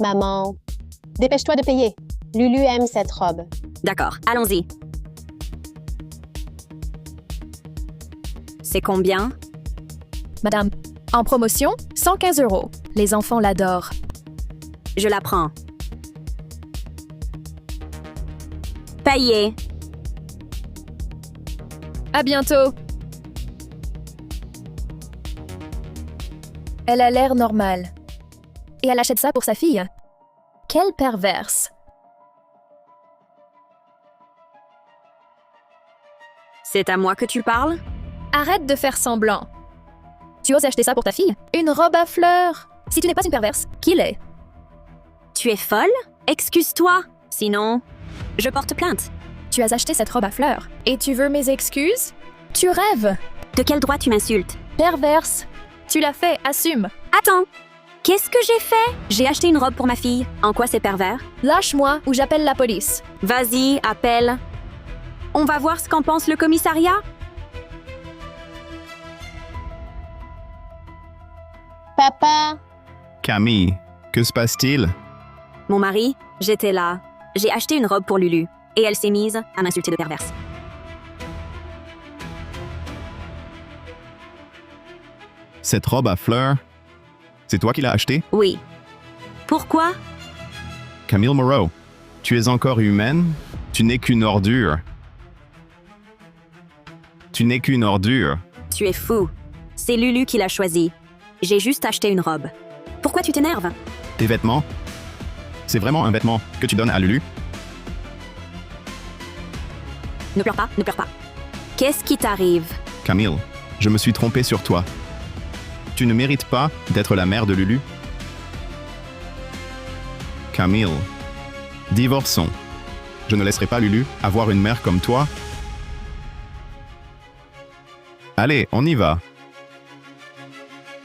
Maman, dépêche-toi de payer. Lulu aime cette robe. D'accord, allons-y. C'est combien? Madame, en promotion, 115 €. Les enfants l'adorent. Je la prends. Payé. À bientôt. Elle a l'air normale. Et elle achète ça pour sa fille. Quelle perverse. C'est à moi que tu parles? Arrête de faire semblant. Tu oses acheter ça pour ta fille? Une robe à fleurs. Si tu n'es pas une perverse, qui l'est? Tu es folle? Excuse-toi. Sinon, je porte plainte. Tu as acheté cette robe à fleurs. Et tu veux mes excuses? Tu rêves. De quel droit tu m'insultes? Perverse. Tu l'as fait, assume. Attends. Qu'est-ce que j'ai fait? J'ai acheté une robe pour ma fille. En quoi c'est pervers? Lâche-moi ou j'appelle la police. Vas-y, appelle. On va voir ce qu'en pense le commissariat. Papa, Camille, que se passe-t-il? Mon mari, j'étais là. J'ai acheté une robe pour Lulu. Et elle s'est mise à m'insulter de perverse. Cette robe à fleurs, c'est toi qui l'as achetée? Oui. Pourquoi? Camille Moreau, tu es encore humaine? Tu n'es qu'une ordure. Tu n'es qu'une ordure. Tu es fou. C'est Lulu qui l'a choisi. J'ai juste acheté une robe. Pourquoi tu t'énerves? Tes vêtements? C'est vraiment un vêtement que tu donnes à Lulu? Ne pleure pas, ne pleure pas. Qu'est-ce qui t'arrive? Camille, je me suis trompé sur toi. Tu ne mérites pas d'être la mère de Lulu? Camille, divorçons. Je ne laisserai pas Lulu avoir une mère comme toi. Allez, on y va.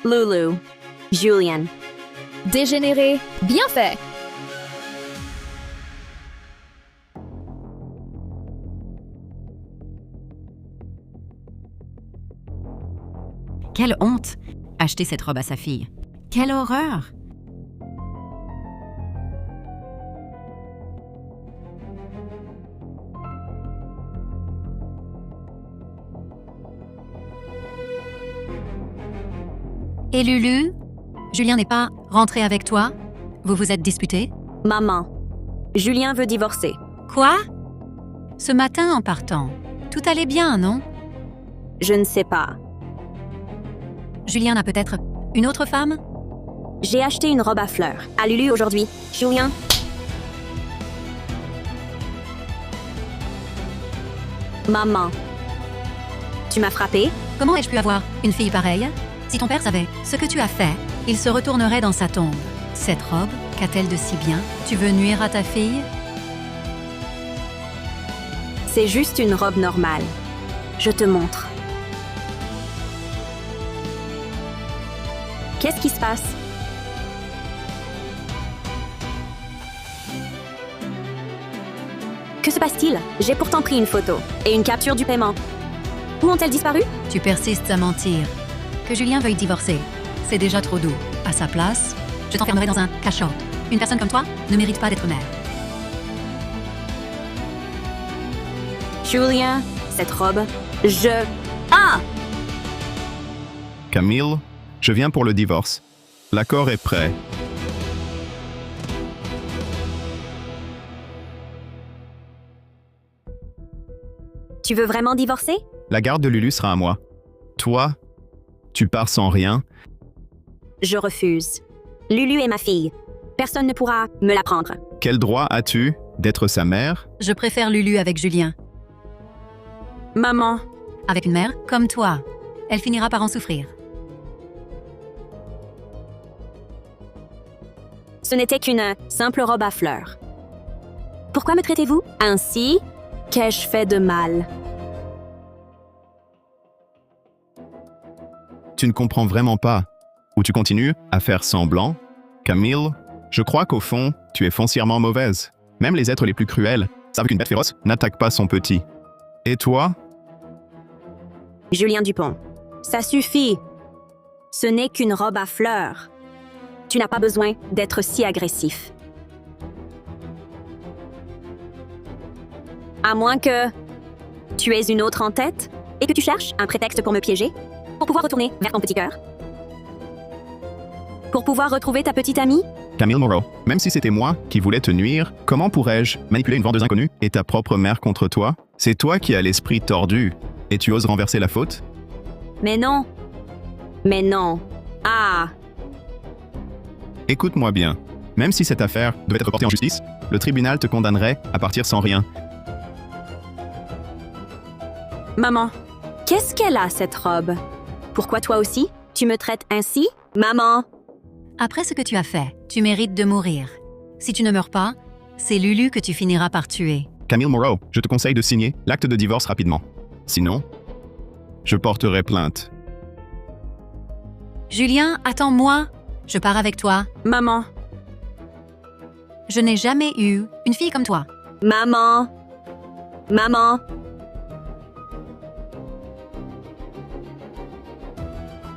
Lulu. Julian. Dégénéré. Bien fait. Quelle honte! Acheter cette robe à sa fille. Quelle horreur! Et Lulu? Julien n'est pas rentré avec toi? Vous vous êtes disputés? Maman. Julien veut divorcer. Quoi? Ce matin en partant, tout allait bien, non? Je ne sais pas. Julien a peut-être une autre femme? J'ai acheté une robe à fleurs. À Lulu aujourd'hui. Julien. Maman. Tu m'as frappé? Comment ai-je pu avoir une fille pareille? Si ton père savait ce que tu as fait, il se retournerait dans sa tombe. Cette robe, qu'a-t-elle de si bien? Tu veux nuire à ta fille? C'est juste une robe normale. Je te montre. Qu'est-ce qui se passe? Que se passe-t-il? J'ai pourtant pris une photo et une capture du paiement. Où ont-elles disparu? Tu persistes à mentir. Que Julien veuille divorcer, c'est déjà trop doux. À sa place, je t'enfermerai dans un cachot. Une personne comme toi ne mérite pas d'être mère. Julien, cette robe, Ah! Camille, je viens pour le divorce. L'accord est prêt. Tu veux vraiment divorcer? La garde de Lulu sera à moi. Toi, tu pars sans rien. Je refuse. Lulu est ma fille. Personne ne pourra me la prendre. Quel droit as-tu d'être sa mère? Je préfère Lulu avec Julien. Maman. Avec une mère comme toi, elle finira par en souffrir. Ce n'était qu'une simple robe à fleurs. Pourquoi me traitez-vous ainsi? Qu'ai-je fait de mal? Tu ne comprends vraiment pas. Ou tu continues à faire semblant? Camille, je crois qu'au fond, tu es foncièrement mauvaise. Même les êtres les plus cruels savent qu'une bête féroce n'attaque pas son petit. Et toi? Julien Dupont. Ça suffit. Ce n'est qu'une robe à fleurs. Tu n'as pas besoin d'être si agressif. À moins que tu aies une autre en tête et que tu cherches un prétexte pour me piéger, pour pouvoir retourner vers ton petit cœur. Pour pouvoir retrouver ta petite amie? Camille Moreau, même si c'était moi qui voulais te nuire, comment pourrais-je manipuler une vendeuse inconnue et ta propre mère contre toi? C'est toi qui as l'esprit tordu et tu oses renverser la faute? Mais non. Mais non. Ah! Écoute-moi bien. Même si cette affaire devait être portée en justice, le tribunal te condamnerait à partir sans rien. Maman, qu'est-ce qu'elle a, cette robe? Pourquoi toi aussi, tu me traites ainsi? Maman! Après ce que tu as fait, tu mérites de mourir. Si tu ne meurs pas, c'est Lulu que tu finiras par tuer. Camille Moreau, je te conseille de signer l'acte de divorce rapidement. Sinon, je porterai plainte. Julien, attends-moi. Je pars avec toi. Maman! Je n'ai jamais eu une fille comme toi. Maman! Maman!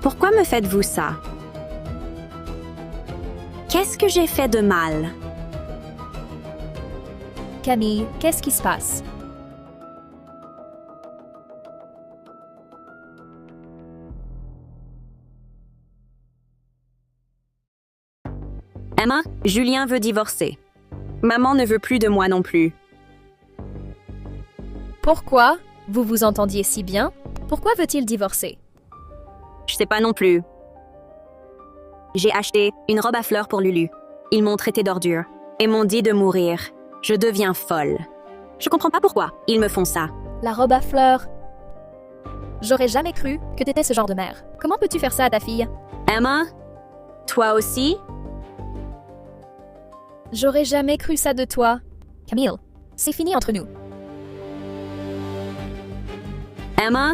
Pourquoi me faites-vous ça? Qu'est-ce que j'ai fait de mal? Camille, qu'est-ce qui se passe? Emma, Julien veut divorcer. Maman ne veut plus de moi non plus. Pourquoi? Vous vous entendiez si bien? Pourquoi veut-il divorcer? Je sais pas non plus. J'ai acheté une robe à fleurs pour Lulu. Ils m'ont traité d'ordure et m'ont dit de mourir. Je deviens folle. Je comprends pas pourquoi ils me font ça. La robe à fleurs. J'aurais jamais cru que t'étais ce genre de mère. Comment peux-tu faire ça à ta fille? Emma, toi aussi? J'aurais jamais cru ça de toi. Camille, c'est fini entre nous. Emma?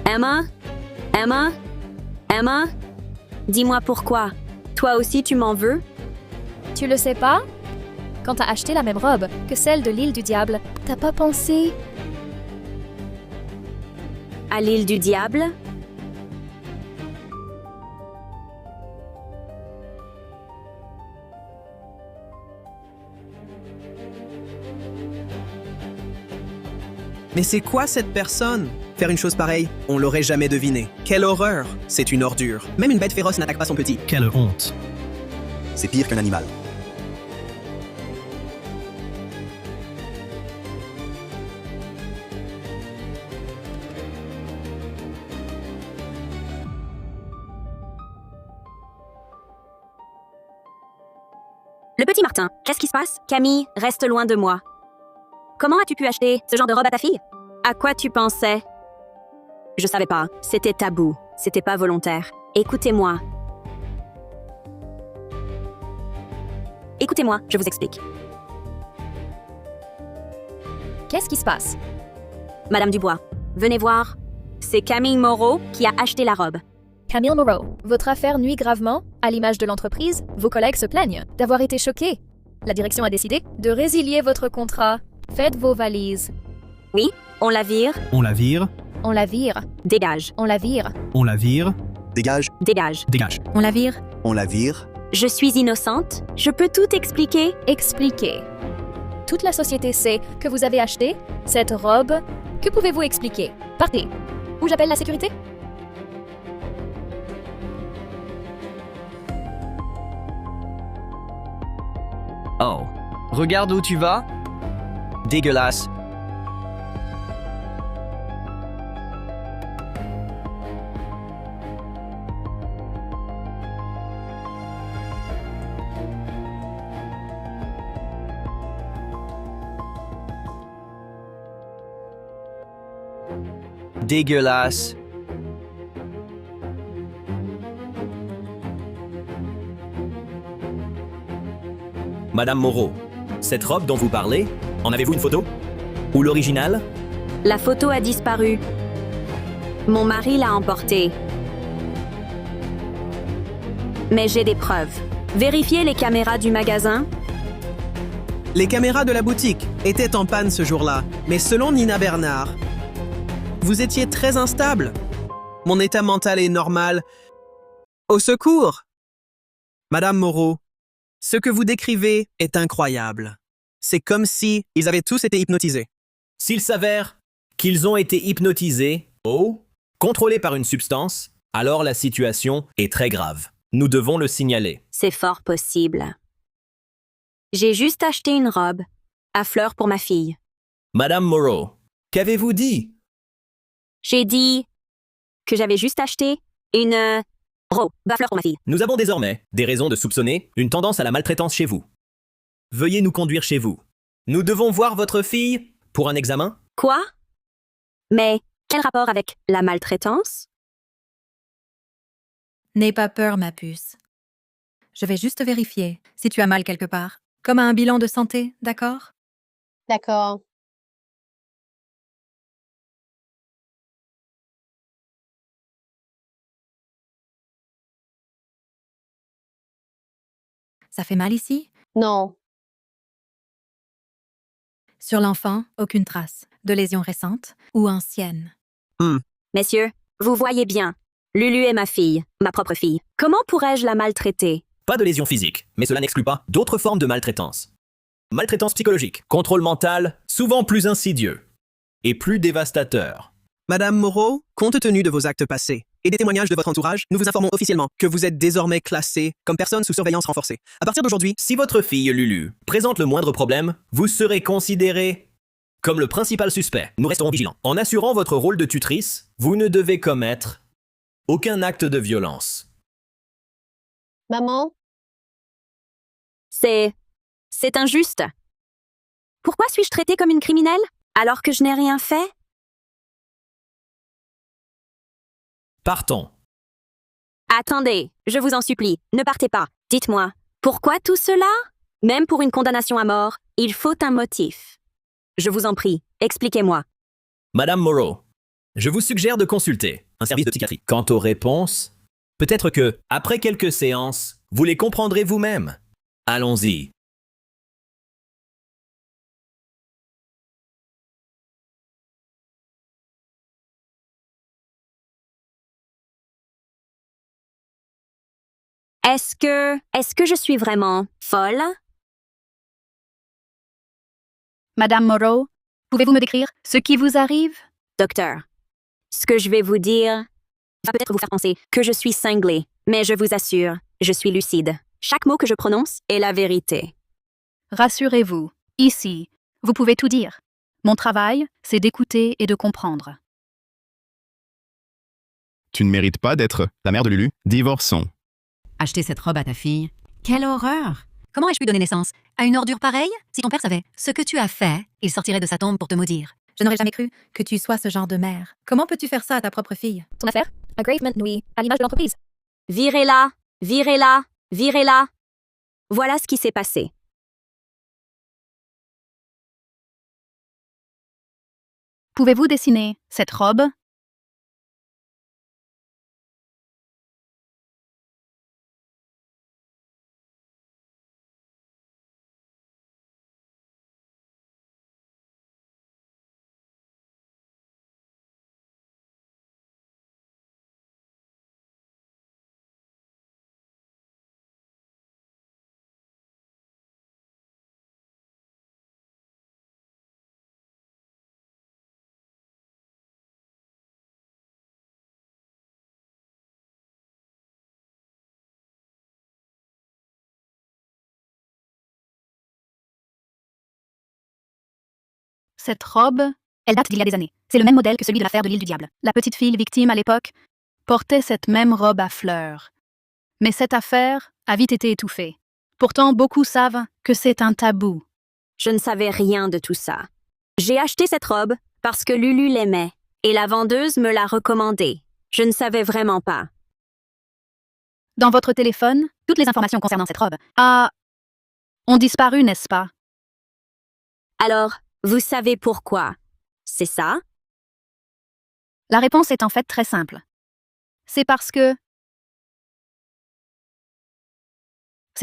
Emma? Emma? Emma? Dis-moi pourquoi. Toi aussi tu m'en veux? Tu le sais pas? Quand t'as acheté la même robe que celle de l'île du diable, t'as pas pensé... À l'île du diable? Mais c'est quoi cette personne? Faire une chose pareille, on l'aurait jamais deviné. Quelle horreur! C'est une ordure. Même une bête féroce n'attaque pas son petit. Quelle honte. C'est pire qu'un animal. Le petit Martin, qu'est-ce qui se passe? Camille, reste loin de moi. Comment as-tu pu acheter ce genre de robe à ta fille? À quoi tu pensais? Je savais pas. C'était tabou. C'était pas volontaire. Écoutez-moi. Écoutez-moi, je vous explique. Qu'est-ce qui se passe? Madame Dubois, venez voir. C'est Camille Moreau qui a acheté la robe. Camille Moreau, votre affaire nuit gravement à l'image de l'entreprise. Vos collègues se plaignent d'avoir été choqués. La direction a décidé de résilier votre contrat. Faites vos valises. Oui, on la vire. On la vire. On la vire. Dégage. On la vire. On la vire. Dégage, Dégage. Dégage. On la vire. on la vire. Je suis innocente. Je peux tout expliquer. Expliquez. Toute la société sait que vous avez acheté cette robe. Que pouvez-vous expliquer? Partez. Ou j'appelle la sécurité? Oh, regarde où tu vas. Dégueulasse. Dégueulasse. Madame Moreau, cette robe dont vous parlez, en avez-vous une photo? Ou l'original? La photo a disparu. Mon mari l'a emportée. Mais j'ai des preuves. Vérifiez les caméras du magasin. Les caméras de la boutique étaient en panne ce jour-là, mais selon Nina Bernard, vous étiez très instable. Mon état mental est normal, Au secours! Madame Moreau, ce que vous décrivez est incroyable. C'est comme si ils avaient tous été hypnotisés. S'il s'avère qu'ils ont été hypnotisés ou contrôlés par une substance, alors la situation est très grave. Nous devons le signaler. C'est fort possible. J'ai juste acheté une robe à fleurs pour ma fille. Madame Moreau, qu'avez-vous dit? J'ai dit que j'avais juste acheté une robe à fleurs pour ma fille. Nous avons désormais des raisons de soupçonner une tendance à la maltraitance chez vous. Veuillez nous conduire chez vous. Nous devons voir votre fille pour un examen. Quoi? Mais quel rapport avec la maltraitance? N'aie pas peur, ma puce. Je vais juste vérifier si tu as mal quelque part. Comme à un bilan de santé, d'accord? D'accord. Ça fait mal ici? Non. Sur l'enfant, aucune trace de lésion récente ou ancienne. Messieurs, vous voyez bien, Lulu est ma fille, ma propre fille. Comment pourrais-je la maltraiter? Pas de lésion physique, mais cela n'exclut pas d'autres formes de maltraitance. Maltraitance psychologique, contrôle mental, souvent plus insidieux et plus dévastateur. Madame Moreau, compte tenu de vos actes passés et des témoignages de votre entourage, nous vous informons officiellement que vous êtes désormais classée comme personne sous surveillance renforcée. À partir d'aujourd'hui, Si votre fille Lulu présente le moindre problème, vous serez considéré comme le principal suspect. Nous resterons vigilants. En assurant votre rôle de tutrice, vous ne devez commettre aucun acte de violence. Maman? C'est injuste. Pourquoi suis-je traitée comme une criminelle alors que je n'ai rien fait? Partons. Attendez, je vous en supplie, ne partez pas. Dites-moi, pourquoi tout cela? Même pour une condamnation à mort, il faut un motif. Je vous en prie, expliquez-moi. Madame Moreau, je vous suggère de consulter un service de psychiatrie. Quant aux réponses, peut-être que, après quelques séances, vous les comprendrez vous-même. Allons-y. Est-ce que je suis vraiment folle? Madame Moreau, pouvez-vous me décrire ce qui vous arrive? Docteur, ce que je vais vous dire va peut-être vous faire penser que je suis cinglée, mais je vous assure, je suis lucide. Chaque mot que je prononce est la vérité. Rassurez-vous, ici, vous pouvez tout dire. Mon travail, c'est d'écouter et de comprendre. Tu ne mérites pas d'être la mère de Lulu. Divorçons. Acheter cette robe à ta fille? Quelle horreur! Comment ai-je pu donner naissance à une ordure pareille? Si ton père savait ce que tu as fait, il sortirait de sa tombe pour te maudire. Je n'aurais jamais cru que tu sois ce genre de mère. Comment peux-tu faire ça à ta propre fille? Ton affaire? Aggravement, oui, à l'image de l'entreprise. Virez-la, virez-la, virez-la. Voilà ce qui s'est passé. Pouvez-vous dessiner cette robe? Cette robe, elle date d'il y a des années. C'est le même modèle que celui de l'affaire de l'île du diable. La petite fille victime à l'époque portait cette même robe à fleurs. Mais cette affaire a vite été étouffée. Pourtant, beaucoup savent que c'est un tabou. Je ne savais rien de tout ça. J'ai acheté cette robe parce que Lulu l'aimait et la vendeuse me l'a recommandée. Je ne savais vraiment pas. Dans votre téléphone, toutes les informations concernant cette robe ont disparu, n'est-ce pas? Alors, vous savez pourquoi? C'est ça? La réponse est en fait très simple. C'est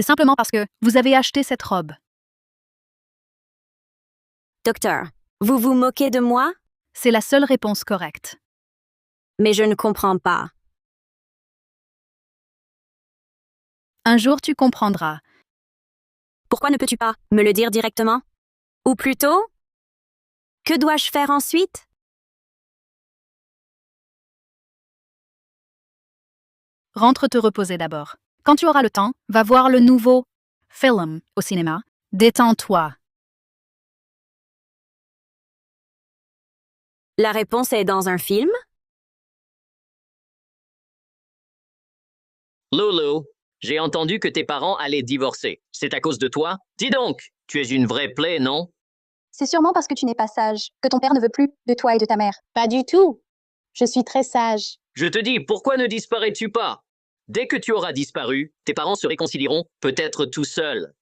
simplement parce que vous avez acheté cette robe. Docteur, vous vous moquez de moi? C'est la seule réponse correcte. Mais je ne comprends pas. Un jour tu comprendras. Pourquoi ne peux-tu pas me le dire directement? Ou plutôt, que dois-je faire ensuite? Rentre te reposer d'abord. Quand tu auras le temps, va voir le nouveau film au cinéma. Détends-toi. La réponse est dans un film? Lulu, j'ai entendu que tes parents allaient divorcer. C'est à cause de toi? Dis donc, tu es une vraie plaie, non? C'est sûrement parce que tu n'es pas sage, que ton père ne veut plus de toi et de ta mère. Pas du tout. Je suis très sage. Je te dis, pourquoi ne disparais-tu pas? Dès que tu auras disparu, tes parents se réconcilieront, peut-être tout seuls.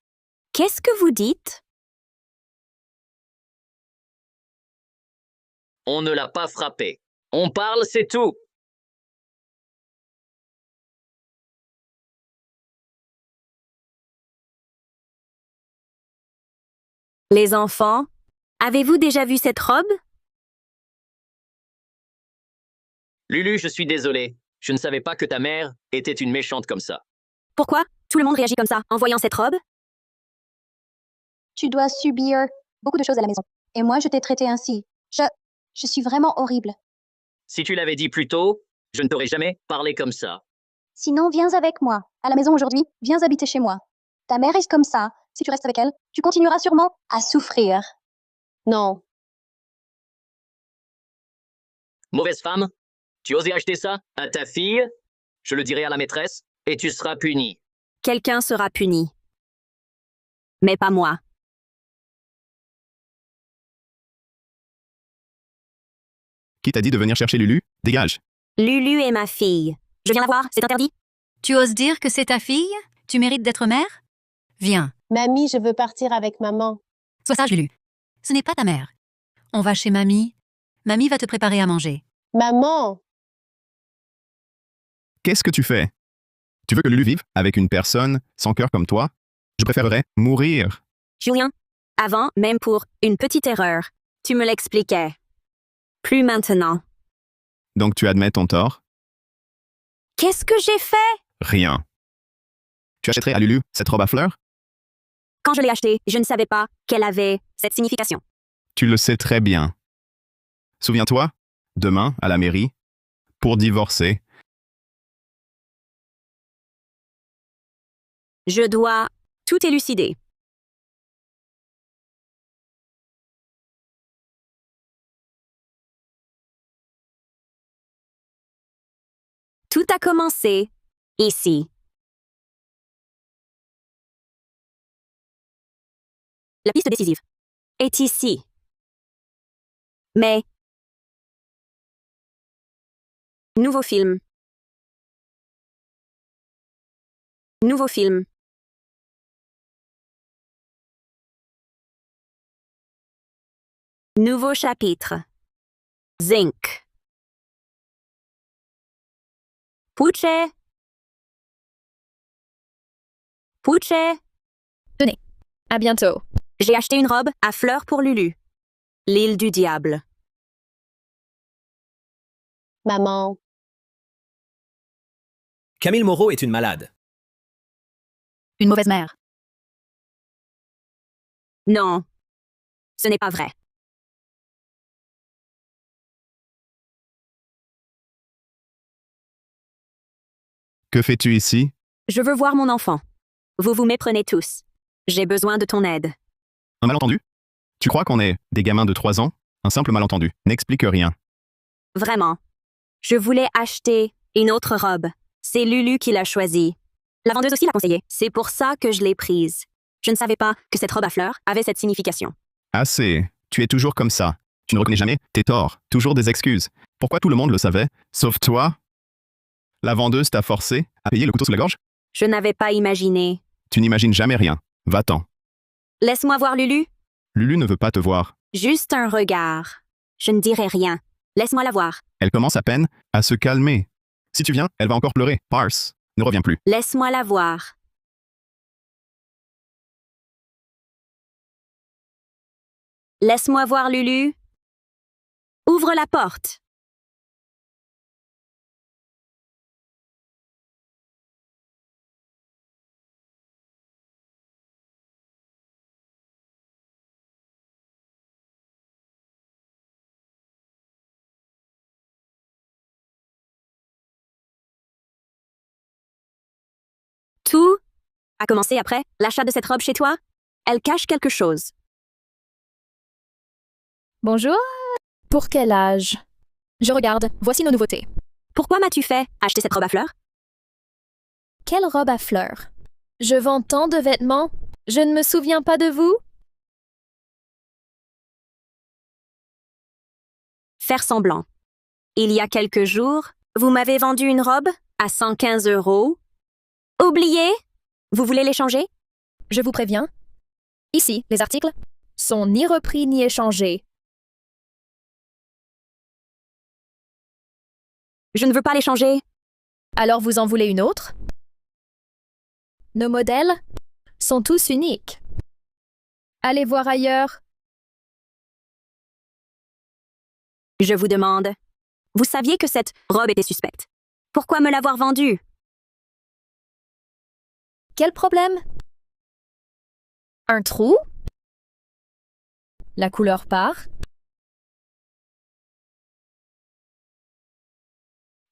Qu'est-ce que vous dites? On ne l'a pas frappé. On parle, c'est tout. Les enfants, avez-vous déjà vu cette robe? Lulu, je suis désolé. Je ne savais pas que ta mère était une méchante comme ça. Pourquoi tout le monde réagit comme ça en voyant cette robe? Tu dois subir beaucoup de choses à la maison. Et moi, je t'ai traité ainsi. Je suis vraiment horrible. Si tu l'avais dit plus tôt, je ne t'aurais jamais parlé comme ça. Sinon, viens avec moi. À la maison aujourd'hui, viens habiter chez moi. Ta mère est comme ça. Si tu restes avec elle, tu continueras sûrement à souffrir. Non. Mauvaise femme, tu osais acheter ça à ta fille? Je le dirai à la maîtresse et tu seras punie. Quelqu'un sera puni. Mais pas moi. Qui t'a dit de venir chercher Lulu? Dégage. Lulu est ma fille. Je viens la voir, c'est interdit? Tu oses dire que c'est ta fille? Tu mérites d'être mère? Viens, Mamie, je veux partir avec maman. sois sage, Lulu. Ce n'est pas ta mère. On va chez mamie. Mamie va te préparer à manger. Maman! Qu'est-ce que tu fais? Tu veux que Lulu vive avec une personne sans cœur comme toi? Je préférerais mourir. Julien, avant, même pour une petite erreur, tu me l'expliquais. Plus maintenant. Donc tu admets ton tort? Qu'est-ce que j'ai fait? Rien. Tu achèterais à Lulu cette robe à fleurs? Quand je l'ai achetée, je ne savais pas qu'elle avait cette signification. Tu le sais très bien. Souviens-toi, demain, à la mairie, pour divorcer, Je dois tout élucider. Tout a commencé ici. La piste décisive est ici. Mais nouveau film. Nouveau film. Nouveau chapitre. Zinc. Puche. Puche. Tenez, à bientôt. J'ai acheté une robe à fleurs pour Lulu. L'île du diable. Maman. Camille Moreau est une malade. Une mauvaise mère. Non, ce n'est pas vrai. que fais-tu ici? Je veux voir mon enfant. Vous vous méprenez tous. J'ai besoin de ton aide. Un malentendu? Tu crois qu'on est des gamins de 3 ans? Un simple malentendu n'explique rien. Vraiment. Je voulais acheter une autre robe. C'est Lulu qui l'a choisie. La vendeuse aussi l'a conseillé. C'est pour ça que je l'ai prise. Je ne savais pas que cette robe à fleurs avait cette signification. Assez. Tu es toujours comme ça. Tu ne reconnais jamais tes torts. Toujours des excuses. Pourquoi tout le monde le savait, sauf toi? La vendeuse t'a forcé à payer le couteau sous la gorge? Je n'avais pas imaginé. Tu n'imagines jamais rien. Va-t'en. Laisse-moi voir Lulu. Lulu ne veut pas te voir. Juste un regard. Je ne dirai rien. Laisse-moi la voir. Elle commence à peine à se calmer. Si tu viens, elle va encore pleurer. Parse, ne reviens plus. Laisse-moi la voir. Laisse-moi voir Lulu. Ouvre la porte. a commencé après l'achat de cette robe chez toi? Elle cache quelque chose. Bonjour. Pour quel âge? Je regarde. Voici nos nouveautés. Pourquoi m'as-tu fait acheter cette robe à fleurs? Quelle robe à fleurs? Je vends tant de vêtements. Je ne me souviens pas de vous. Faire semblant. Il y a quelques jours, vous m'avez vendu une robe à 115 €. Oubliez? Vous voulez l'échanger? Je vous préviens. Ici, les articles sont ni repris ni échangés. Je ne veux pas l'échanger. Alors vous en voulez une autre? Nos modèles sont tous uniques. Allez voir ailleurs. Je vous demande. Vous saviez que cette robe était suspecte. Pourquoi me l'avoir vendue? Quel problème? Un trou? La couleur part?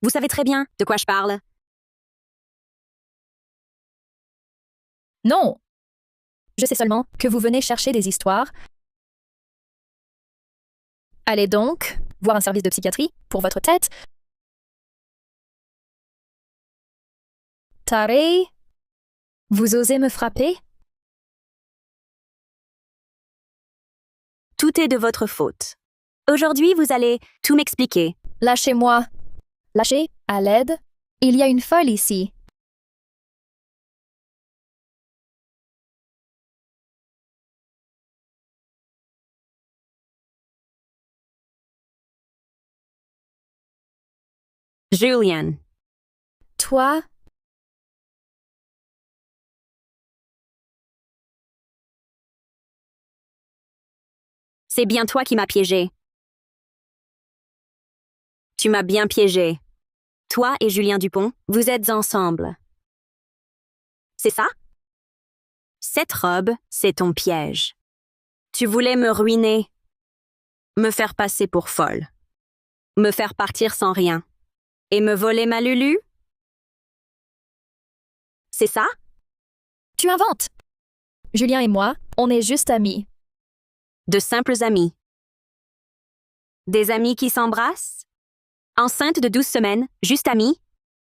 Vous savez très bien de quoi je parle. Non. Je sais seulement que vous venez chercher des histoires. Allez donc voir un service de psychiatrie pour votre tête. Taré, vous osez me frapper? Tout est de votre faute. Aujourd'hui, vous allez tout m'expliquer. Lâchez-moi. Lâchez, à l'aide. Il y a une folle ici. Julian. Toi? C'est bien toi qui m'as piégé. Tu m'as bien piégé. Toi et Julien Dupont, vous êtes ensemble. C'est ça? Cette robe, c'est ton piège. Tu voulais me ruiner, me faire passer pour folle, me faire partir sans rien, et me voler ma Lulu? C'est ça? Tu inventes. Julien et moi, on est juste amis. De simples amis. Des amis qui s'embrassent? Enceinte de 12 semaines, juste amis?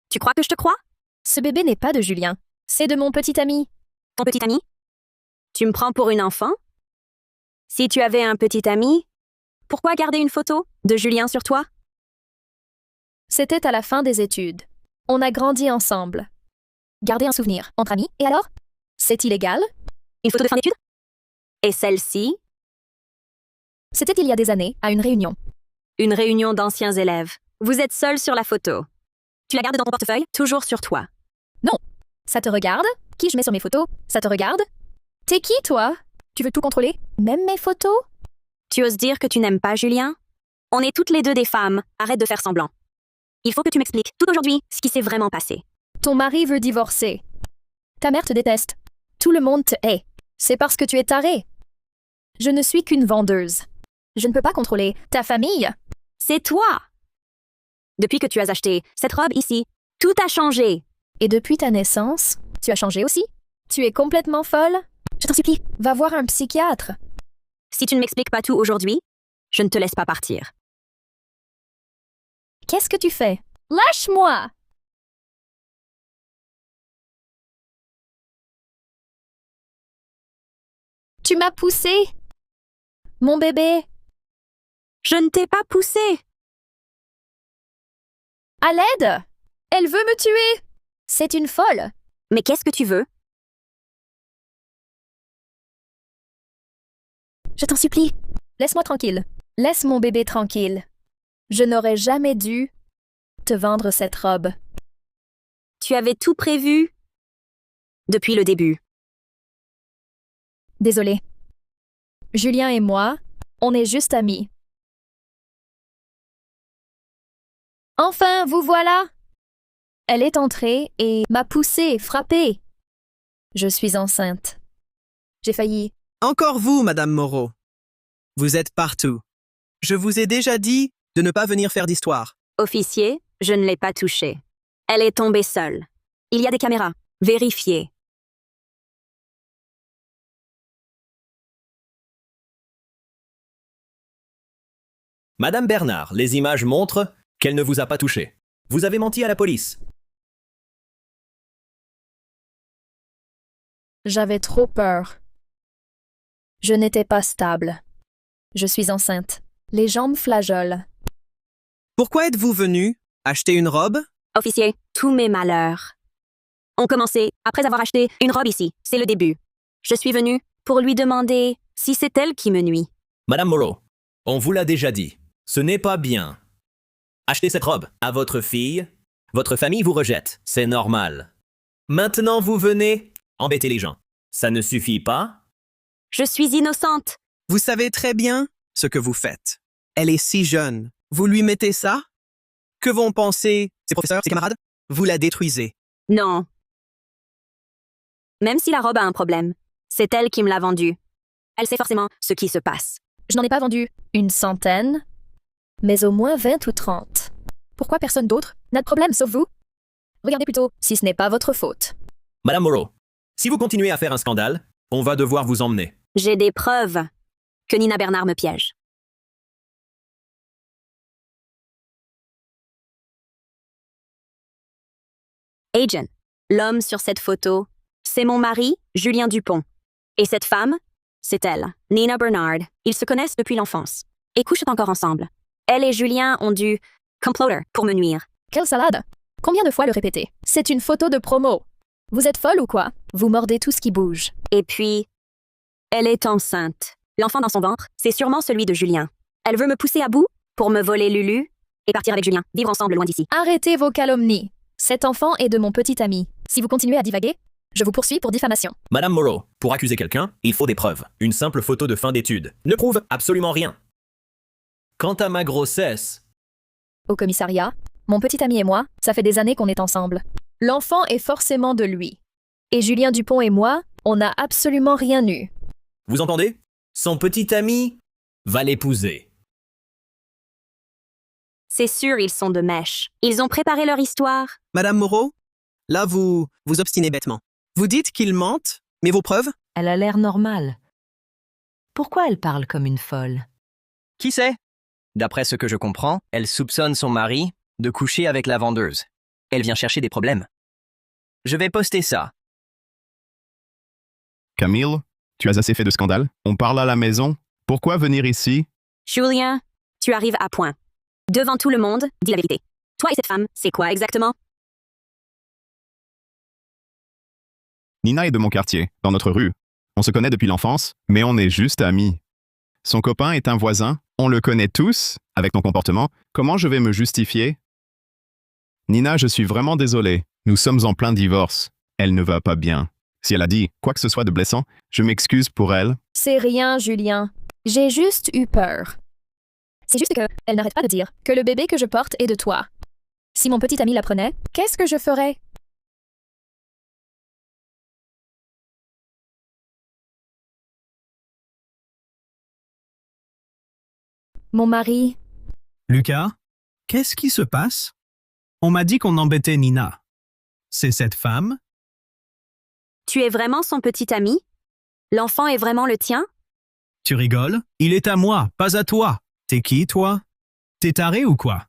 Tu crois que je te crois? Ce bébé n'est pas de Julien. C'est de mon petit ami. Ton petit ami? Tu me prends pour une enfant? Si tu avais un petit ami, pourquoi garder une photo de Julien sur toi? C'était à la fin des études. On a grandi ensemble. Garder un souvenir entre amis, et alors? C'est illégal? Une photo de fin d'études? Et celle-ci? C'était il y a des années, à une réunion. Une réunion d'anciens élèves. Vous êtes seul sur la photo. Tu la gardes dans ton portefeuille, toujours sur toi. Non. Ça te regarde? Qui je mets sur mes photos? Ça te regarde? T'es qui, toi? Tu veux tout contrôler? Même mes photos? Tu oses dire que tu n'aimes pas Julien? On est toutes les deux des femmes. Arrête de faire semblant. Il faut que tu m'expliques tout aujourd'hui ce qui s'est vraiment passé. Ton mari veut divorcer. Ta mère te déteste. Tout le monde te hait. C'est parce que tu es taré. Je ne suis qu'une vendeuse. Je ne peux pas contrôler ta famille. C'est toi! Depuis que tu as acheté cette robe ici, tout a changé. Et depuis ta naissance, tu as changé aussi? Tu es complètement folle? Je t'en supplie, va voir un psychiatre. Si tu ne m'expliques pas tout aujourd'hui, je ne te laisse pas partir. Qu'est-ce que tu fais? Lâche-moi! Tu m'as poussé! Mon bébé! Je ne t'ai pas poussé! À l'aide! Elle veut me tuer! C'est une folle! Mais qu'est-ce que tu veux? Je t'en supplie, laisse-moi tranquille. Laisse mon bébé tranquille. Je n'aurais jamais dû te vendre cette robe. Tu avais tout prévu depuis le début. Désolée. Julien et moi, on est juste amis. Enfin, vous voilà! Elle est entrée et m'a poussée, frappée. Je suis enceinte. J'ai failli. Encore vous, Madame Moreau. Vous êtes partout. Je vous ai déjà dit de ne pas venir faire d'histoire. Officier, je ne l'ai pas touchée. Elle est tombée seule. Il y a des caméras. Vérifiez. Madame Bernard, les images montrent qu'elle ne vous a pas touché. Vous avez menti à la police. J'avais trop peur. Je n'étais pas stable. Je suis enceinte. Les jambes flageolent. Pourquoi êtes-vous venu acheter une robe? Officier, tous mes malheurs ont commencé après avoir acheté une robe ici. C'est le début. Je suis venue pour lui demander si c'est elle qui me nuit. Madame Moreau, on vous l'a déjà dit. Ce n'est pas bien. Achetez cette robe à votre fille. Votre famille vous rejette. C'est normal. Maintenant, vous venez embêter les gens. Ça ne suffit pas? Je suis innocente. Vous savez très bien ce que vous faites. Elle est si jeune. Vous lui mettez ça? Que vont penser ses professeurs, ses camarades? Vous la détruisez. Non. Même si la robe a un problème, c'est elle qui me l'a vendue. Elle sait forcément ce qui se passe. Je n'en ai pas vendu une centaine, mais au moins 20 ou 30. Pourquoi personne d'autre n'a de problème sauf vous? Regardez plutôt si ce n'est pas votre faute. Madame Moreau, si vous continuez à faire un scandale, on va devoir vous emmener. J'ai des preuves que Nina Bernard me piège. Agent, l'homme sur cette photo, c'est mon mari, Julien Dupont. Et cette femme, c'est elle, Nina Bernard. Ils se connaissent depuis l'enfance et couchent encore ensemble. Elle et Julien ont dû comploter pour me nuire. Quelle salade! Combien de fois le répéter? C'est une photo de promo. Vous êtes folle ou quoi? Vous mordez tout ce qui bouge. Et puis, elle est enceinte. L'enfant dans son ventre, c'est sûrement celui de Julien. Elle veut me pousser à bout pour me voler Lulu et partir avec Julien, vivre ensemble loin d'ici. Arrêtez vos calomnies. Cet enfant est de mon petit ami. Si vous continuez à divaguer, je vous poursuis pour diffamation. Madame Moreau, pour accuser quelqu'un, il faut des preuves. Une simple photo de fin d'études ne prouve absolument rien. Quant à ma grossesse, Au commissariat, mon petit ami et moi, ça fait des années qu'on est ensemble. L'enfant est forcément de lui. Et Julien Dupont et moi, on n'a absolument rien eu. vous entendez? Son petit ami va l'épouser. C'est sûr, ils sont de mèche. Ils ont préparé leur histoire. Madame Moreau, là vous obstinez bêtement. Vous dites qu'ils mentent, mais vos preuves? Elle a l'air normale. Pourquoi elle parle comme une folle? Qui sait? D'après ce que je comprends, elle soupçonne son mari de coucher avec la vendeuse. Elle vient chercher des problèmes. Je vais poster ça. Camille, tu as assez fait de scandale. On parle à la maison. Pourquoi venir ici? Julien, tu arrives à point. Devant tout le monde, dis la vérité. Toi et cette femme, c'est quoi exactement? Nina est de mon quartier, dans notre rue. On se connaît depuis l'enfance, mais on est juste amis. Son copain est un voisin. On le connaît tous. Avec ton comportement, comment je vais me justifier? Nina, je suis vraiment désolé. Nous sommes en plein divorce. Elle ne va pas bien. Si elle a dit quoi que ce soit de blessant, je m'excuse pour elle. C'est rien, Julien. J'ai juste eu peur. C'est juste que elle n'arrête pas de dire que le bébé que je porte est de toi. Si mon petit ami l'apprenait, qu'est-ce que je ferais? Mon mari, Lucas, qu'est-ce qui se passe? On m'a dit qu'on embêtait Nina. C'est cette femme? Tu es vraiment son petit ami? L'enfant est vraiment le tien? Tu rigoles? Il est à moi, pas à toi. T'es qui, toi? T'es taré ou quoi?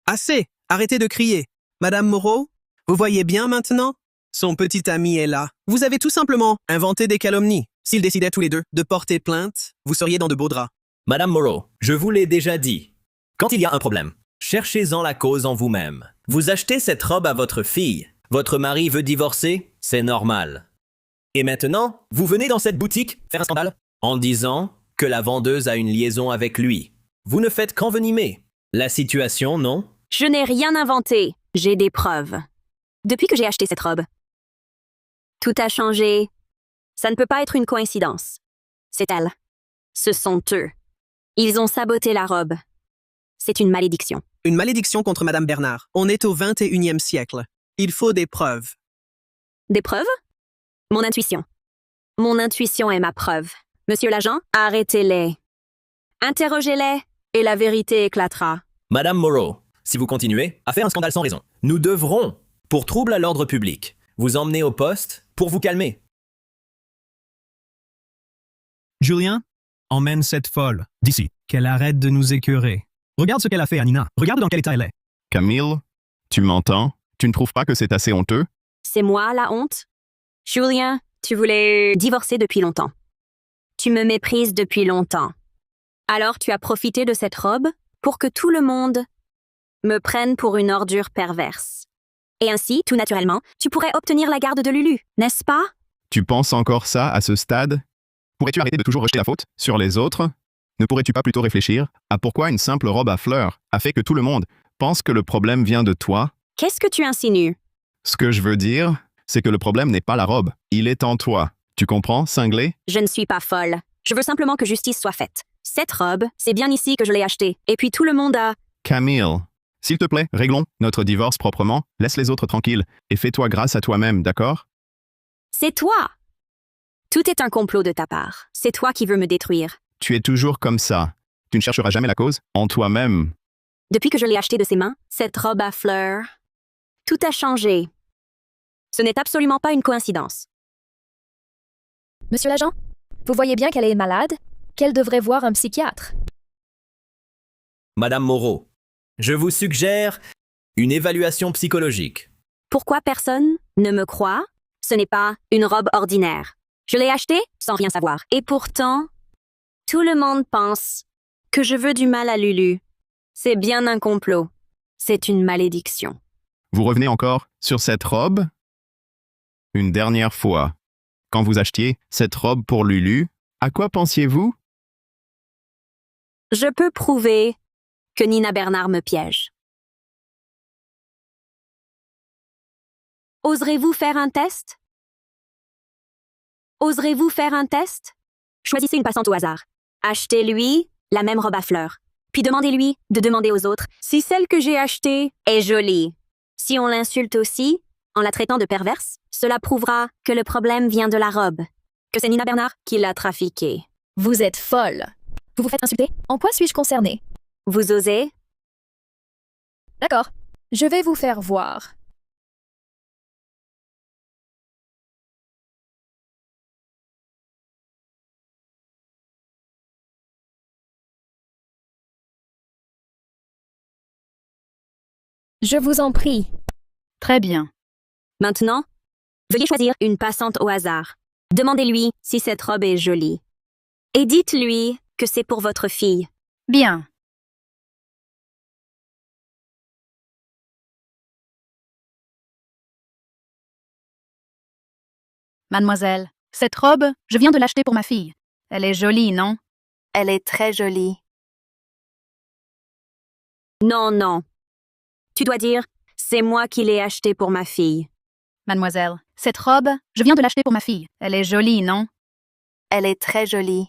Assez! Arrêtez de crier. Madame Moreau, vous voyez bien maintenant? Son petit ami est là. Vous avez tout simplement inventé des calomnies. S'ils décidaient tous les deux de porter plainte, vous seriez dans de beaux draps. Madame Moreau, je vous l'ai déjà dit. Quand il y a un problème, cherchez-en la cause en vous-même. Vous achetez cette robe à votre fille. Votre mari veut divorcer, c'est normal. Et maintenant, vous venez dans cette boutique faire un scandale en disant que la vendeuse a une liaison avec lui. Vous ne faites qu'envenimer la situation, non? Je n'ai rien inventé. J'ai des preuves. Depuis que j'ai acheté cette robe, tout a changé. Ça ne peut pas être une coïncidence. C'est elle. Ce sont eux. Ils ont saboté la robe. C'est une malédiction. Une malédiction contre Madame Bernard. On est au 21e siècle. Il faut des preuves. Des preuves? Mon intuition. Mon intuition est ma preuve. Monsieur l'agent, arrêtez-les. Interrogez-les et la vérité éclatera. Madame Moreau, si vous continuez à faire un scandale sans raison, nous devrons, pour trouble à l'ordre public, vous emmener au poste pour vous calmer. Julien, Emmène cette folle d'ici. Qu'elle arrête de nous écœurer. Regarde ce qu'elle a fait à Nina. Regarde dans quel état elle est. Camille, tu m'entends? Tu ne trouves pas que c'est assez honteux? C'est moi la honte? Julien, tu voulais divorcer depuis longtemps. Tu me méprises depuis longtemps. Alors tu as profité de cette robe pour que tout le monde me prenne pour une ordure perverse. Et ainsi, tout naturellement, tu pourrais obtenir la garde de Lulu, n'est-ce pas? Tu penses encore ça à ce stade? Pourrais-tu arrêter de toujours rejeter la faute sur les autres? Ne pourrais-tu pas plutôt réfléchir à pourquoi une simple robe à fleurs a fait que tout le monde pense que le problème vient de toi? Qu'est-ce que tu insinues? Ce que je veux dire, c'est que le problème n'est pas la robe, il est en toi. Tu comprends, cinglé? Je ne suis pas folle. Je veux simplement que justice soit faite. Cette robe, c'est bien ici que je l'ai achetée. Et puis tout le monde a... Camille, s'il te plaît, réglons notre divorce proprement, laisse les autres tranquilles et fais-toi grâce à toi-même, d'accord? C'est toi! Tout est un complot de ta part. C'est toi qui veux me détruire. Tu es toujours comme ça. Tu ne chercheras jamais la cause en toi-même. Depuis que je l'ai achetée de ses mains, cette robe à fleurs, tout a changé. Ce n'est absolument pas une coïncidence. Monsieur l'agent, vous voyez bien qu'elle est malade, qu'elle devrait voir un psychiatre. Madame Moreau, je vous suggère une évaluation psychologique. Pourquoi personne ne me croit? Ce n'est pas une robe ordinaire. Je l'ai achetée sans rien savoir. Et pourtant, tout le monde pense que je veux du mal à Lulu. C'est bien un complot. C'est une malédiction. Vous revenez encore sur cette robe? Une dernière fois, quand vous achetiez cette robe pour Lulu, à quoi pensiez-vous? Je peux prouver que Nina Bernard me piège. Oserez-vous faire un test? Oserez-vous faire un test? Choisissez une passante au hasard. Achetez-lui la même robe à fleurs. Puis demandez-lui de demander aux autres si celle que j'ai achetée est jolie. Si on l'insulte aussi, en la traitant de perverse, cela prouvera que le problème vient de la robe, que c'est Nina Bernard qui l'a trafiquée. Vous êtes folle. Vous vous faites insulter? En quoi suis-je concernée? Vous osez? D'accord. Je vais vous faire voir. Je vous en prie. Très bien. Maintenant, veuillez choisir une passante au hasard. Demandez-lui si cette robe est jolie. Et dites-lui que c'est pour votre fille. Bien. Mademoiselle, cette robe, je viens de l'acheter pour ma fille. Elle est jolie, non? Elle est très jolie. Non, non. Tu dois dire, c'est moi qui l'ai achetée pour ma fille. Mademoiselle, cette robe, je viens de l'acheter pour ma fille. Elle est jolie, non? Elle est très jolie.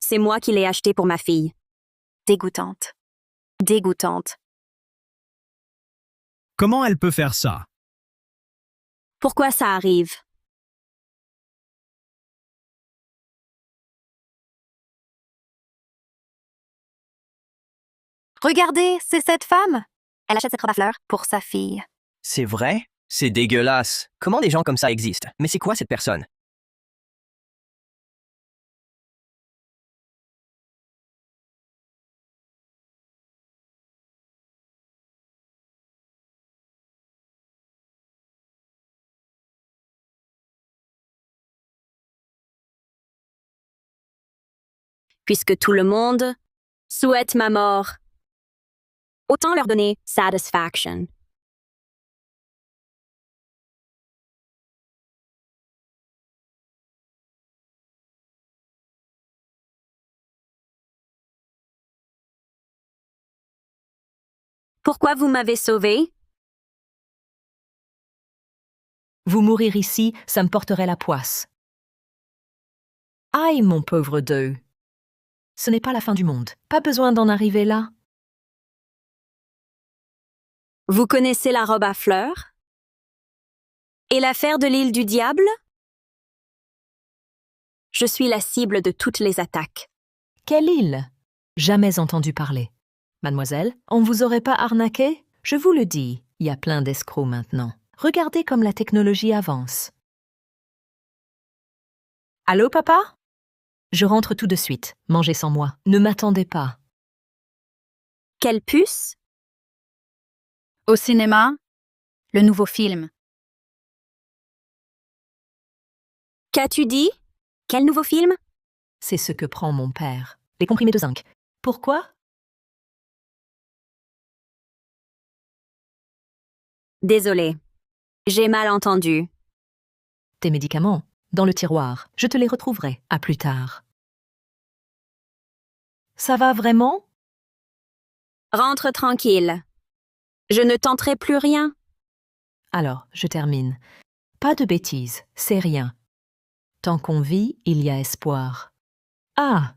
C'est moi qui l'ai achetée pour ma fille. Dégoûtante. Dégoûtante. Comment elle peut faire ça? Pourquoi ça arrive? Regardez, c'est cette femme. Elle achète cette robe à fleurs pour sa fille. C'est vrai? C'est dégueulasse. Comment des gens comme ça existent? Mais c'est quoi cette personne? Puisque tout le monde souhaite ma mort, autant leur donner satisfaction. Pourquoi vous m'avez sauvé? Vous mourir ici, ça me porterait la poisse. Aïe, mon pauvre Deux. Ce n'est pas la fin du monde. Pas besoin d'en arriver là. Vous connaissez la robe à fleurs? Et l'affaire de l'île du diable? Je suis la cible de toutes les attaques. Quelle île? Jamais entendu parler. Mademoiselle, on ne vous aurait pas arnaqué? Je vous le dis, il y a plein d'escrocs maintenant. Regardez comme la technologie avance. Allô, papa? Je rentre tout de suite. Mangez sans moi. Ne m'attendez pas. Quelle puce? Au cinéma, le nouveau film. Qu'as-tu dit? Quel nouveau film? C'est ce que prend mon père. Les comprimés de zinc. Pourquoi? Désolée. J'ai mal entendu. Tes médicaments, dans le tiroir. Je te les retrouverai. À plus tard. Ça va vraiment? Rentre tranquille. Je ne tenterai plus rien. Alors, je termine. Pas de bêtises, c'est rien. Tant qu'on vit, il y a espoir. Ah!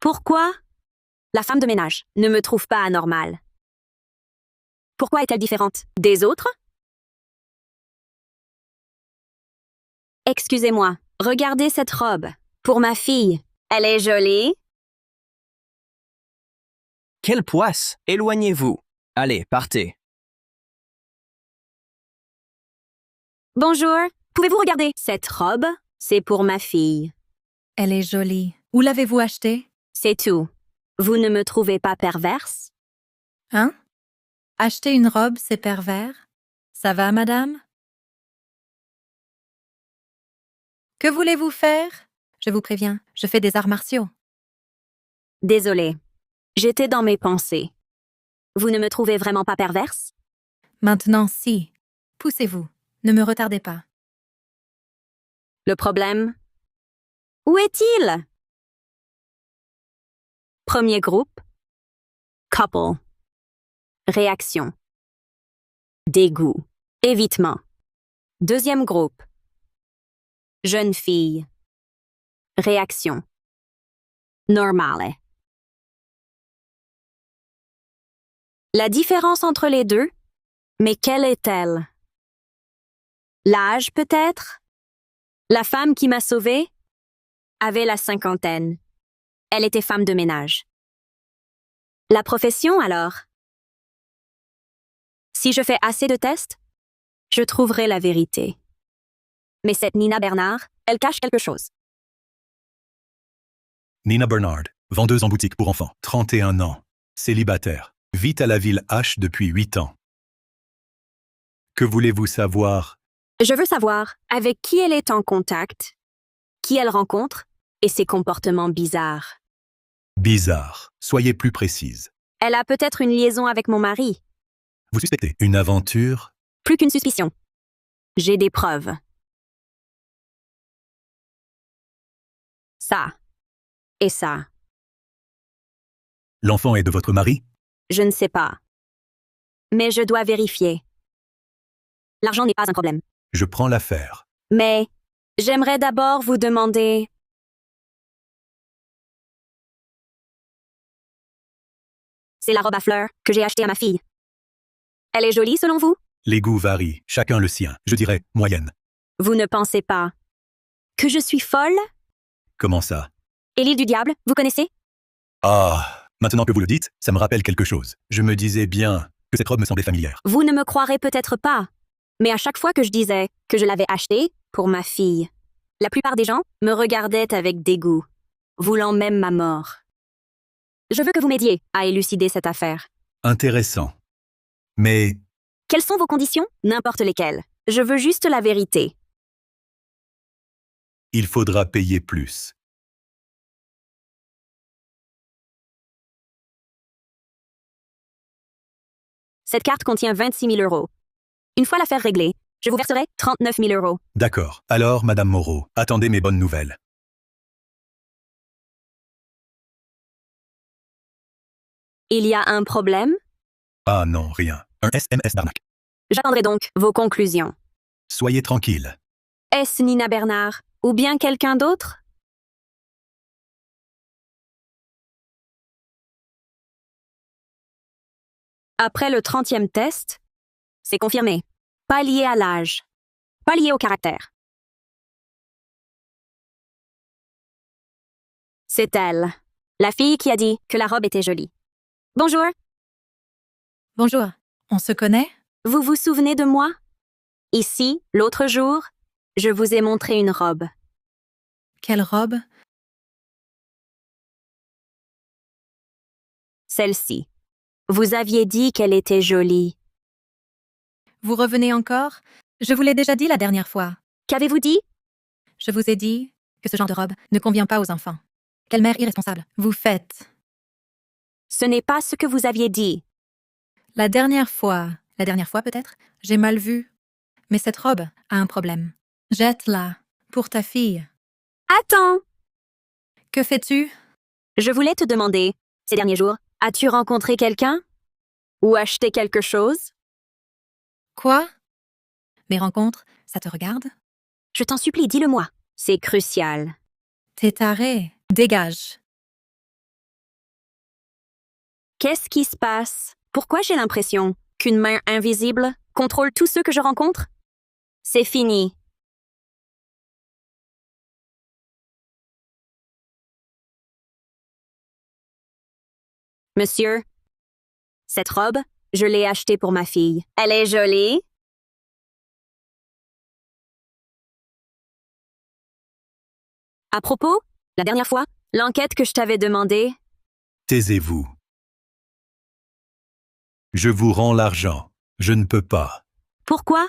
Pourquoi? La femme de ménage ne me trouve pas anormale. Pourquoi est-elle différente des autres? Excusez-moi, regardez cette robe. Pour ma fille. Elle est jolie? Quelle poisse! Éloignez-vous. Allez, partez. Bonjour, pouvez-vous regarder cette robe? C'est pour ma fille. Elle est jolie. Où l'avez-vous achetée? C'est tout. Vous ne me trouvez pas perverse? Hein? Acheter une robe, c'est pervers? Ça va, madame? Que voulez-vous faire? Je vous préviens, je fais des arts martiaux. Désolée. J'étais dans mes pensées. Vous ne me trouvez vraiment pas perverse? Maintenant, si. Poussez-vous. Ne me retardez pas. Le problème? Où est-il? Premier groupe. Couple. Réaction. Dégoût. Évitement. Deuxième groupe. Jeune fille. Réaction. Normale. La différence entre les deux? Mais quelle est-elle? L'âge peut-être? La femme qui m'a sauvée avait la cinquantaine. Elle était femme de ménage. La profession alors? Si je fais assez de tests, je trouverai la vérité. Mais cette Nina Bernard, elle cache quelque chose. Nina Bernard, vendeuse en boutique pour enfants, 31 ans, célibataire, vit à la ville H depuis 8 ans. Que voulez-vous savoir? Je veux savoir avec qui elle est en contact, qui elle rencontre et ses comportements bizarres. Bizarre. Soyez plus précise. Elle a peut-être une liaison avec mon mari. Vous suspectez une aventure? Plus qu'une suspicion. J'ai des preuves. Ça. Et ça. L'enfant est de votre mari? Je ne sais pas. Mais je dois vérifier. L'argent n'est pas un problème. Je prends l'affaire. Mais j'aimerais d'abord vous demander... C'est la robe à fleurs que j'ai achetée à ma fille. Elle est jolie selon vous? Les goûts varient, chacun le sien. Je dirais moyenne. Vous ne pensez pas que je suis folle? Comment ça? Et l'île du diable, vous connaissez? Ah, maintenant que vous le dites, ça me rappelle quelque chose. Je me disais bien que cette robe me semblait familière. Vous ne me croirez peut-être pas, mais à chaque fois que je disais que je l'avais achetée pour ma fille, la plupart des gens me regardaient avec dégoût, voulant même ma mort. Je veux que vous m'aidiez à élucider cette affaire. Intéressant. Mais Quelles sont vos conditions? N'importe lesquelles. Je veux juste la vérité. il faudra payer plus. Cette carte contient 26 000 euros. Une fois l'affaire réglée, je vous verserai 39 000 euros. D'accord. Alors, Madame Moreau, attendez mes bonnes nouvelles. Il y a un problème? Ah non, rien. Un SMS d'arnaque. J'attendrai donc vos conclusions. Soyez tranquille. Est-ce Nina Bernard ou bien quelqu'un d'autre? Après le 30e test, c'est confirmé. Pas lié à l'âge. Pas lié au caractère. C'est elle, la fille qui a dit que la robe était jolie. Bonjour. Bonjour. On se connaît? Vous vous souvenez de moi? Ici, l'autre jour, je vous ai montré une robe. Quelle robe? Celle-ci. Vous aviez dit qu'elle était jolie. Vous revenez encore? Je vous l'ai déjà dit la dernière fois. Qu'avez-vous dit? Je vous ai dit que ce genre de robe ne convient pas aux enfants. Quelle mère irresponsable vous faites? Ce n'est pas ce que vous aviez dit. La dernière fois peut-être, j'ai mal vu. Mais cette robe a un problème. Jette-la pour ta fille. Attends! Que fais-tu? Je voulais te demander, ces derniers jours, as-tu rencontré quelqu'un? Ou acheté quelque chose? Quoi? Mes rencontres, ça te regarde? Je t'en supplie, dis-le-moi. C'est crucial. T'es taré. Dégage. Qu'est-ce qui se passe? Pourquoi j'ai l'impression qu'une main invisible contrôle tous ceux que je rencontre? C'est fini. Monsieur, cette robe, je l'ai achetée pour ma fille. Elle est jolie? À propos, la dernière fois, l'enquête que je t'avais demandée, Taisez-vous. Je vous rends l'argent. Je ne peux pas. pourquoi?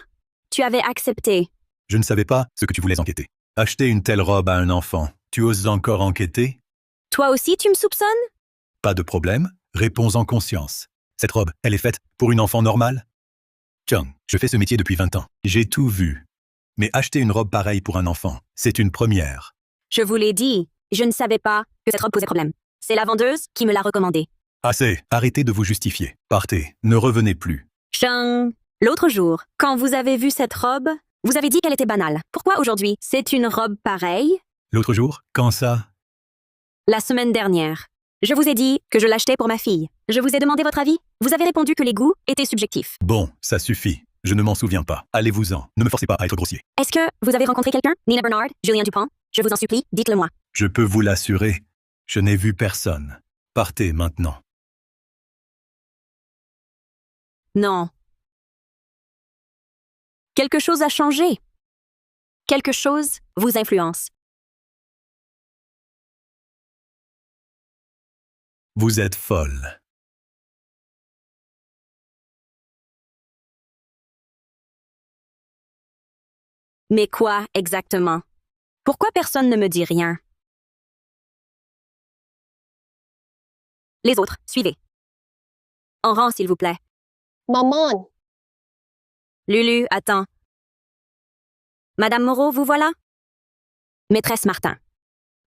Tu avais accepté. Je ne savais pas ce que tu voulais enquêter. Acheter une telle robe à un enfant. Tu oses encore enquêter? Toi aussi, tu me soupçonnes? Pas de problème. Réponds en conscience. Cette robe, elle est faite pour une enfant normale? Tiens, je fais ce métier depuis 20 ans. J'ai tout vu. Mais acheter une robe pareille pour un enfant, c'est une première. Je vous l'ai dit, je ne savais pas que cette robe posait problème. C'est la vendeuse qui me l'a recommandée. Assez. Arrêtez de vous justifier. Partez. Ne revenez plus. Chang, l'autre jour, quand vous avez vu cette robe, vous avez dit qu'elle était banale. Pourquoi aujourd'hui, c'est une robe pareille? L'autre jour, quand ça? La semaine dernière. Je vous ai dit que je l'achetais pour ma fille. Je vous ai demandé votre avis. Vous avez répondu que les goûts étaient subjectifs. Bon, ça suffit. Je ne m'en souviens pas. Allez-vous-en. Ne me forcez pas à être grossier. Est-ce que vous avez rencontré quelqu'un? Nina Bernard, Julien Dupont? Je vous en supplie, dites-le-moi. Je peux vous l'assurer. Je n'ai vu personne. Partez maintenant. Non. Quelque chose a changé. Quelque chose vous influence. Vous êtes folle. Mais quoi exactement? Pourquoi personne ne me dit rien? Les autres, suivez. En rang, s'il vous plaît. Maman, Lulu, attends. Madame Moreau, vous voilà? Maîtresse Martin.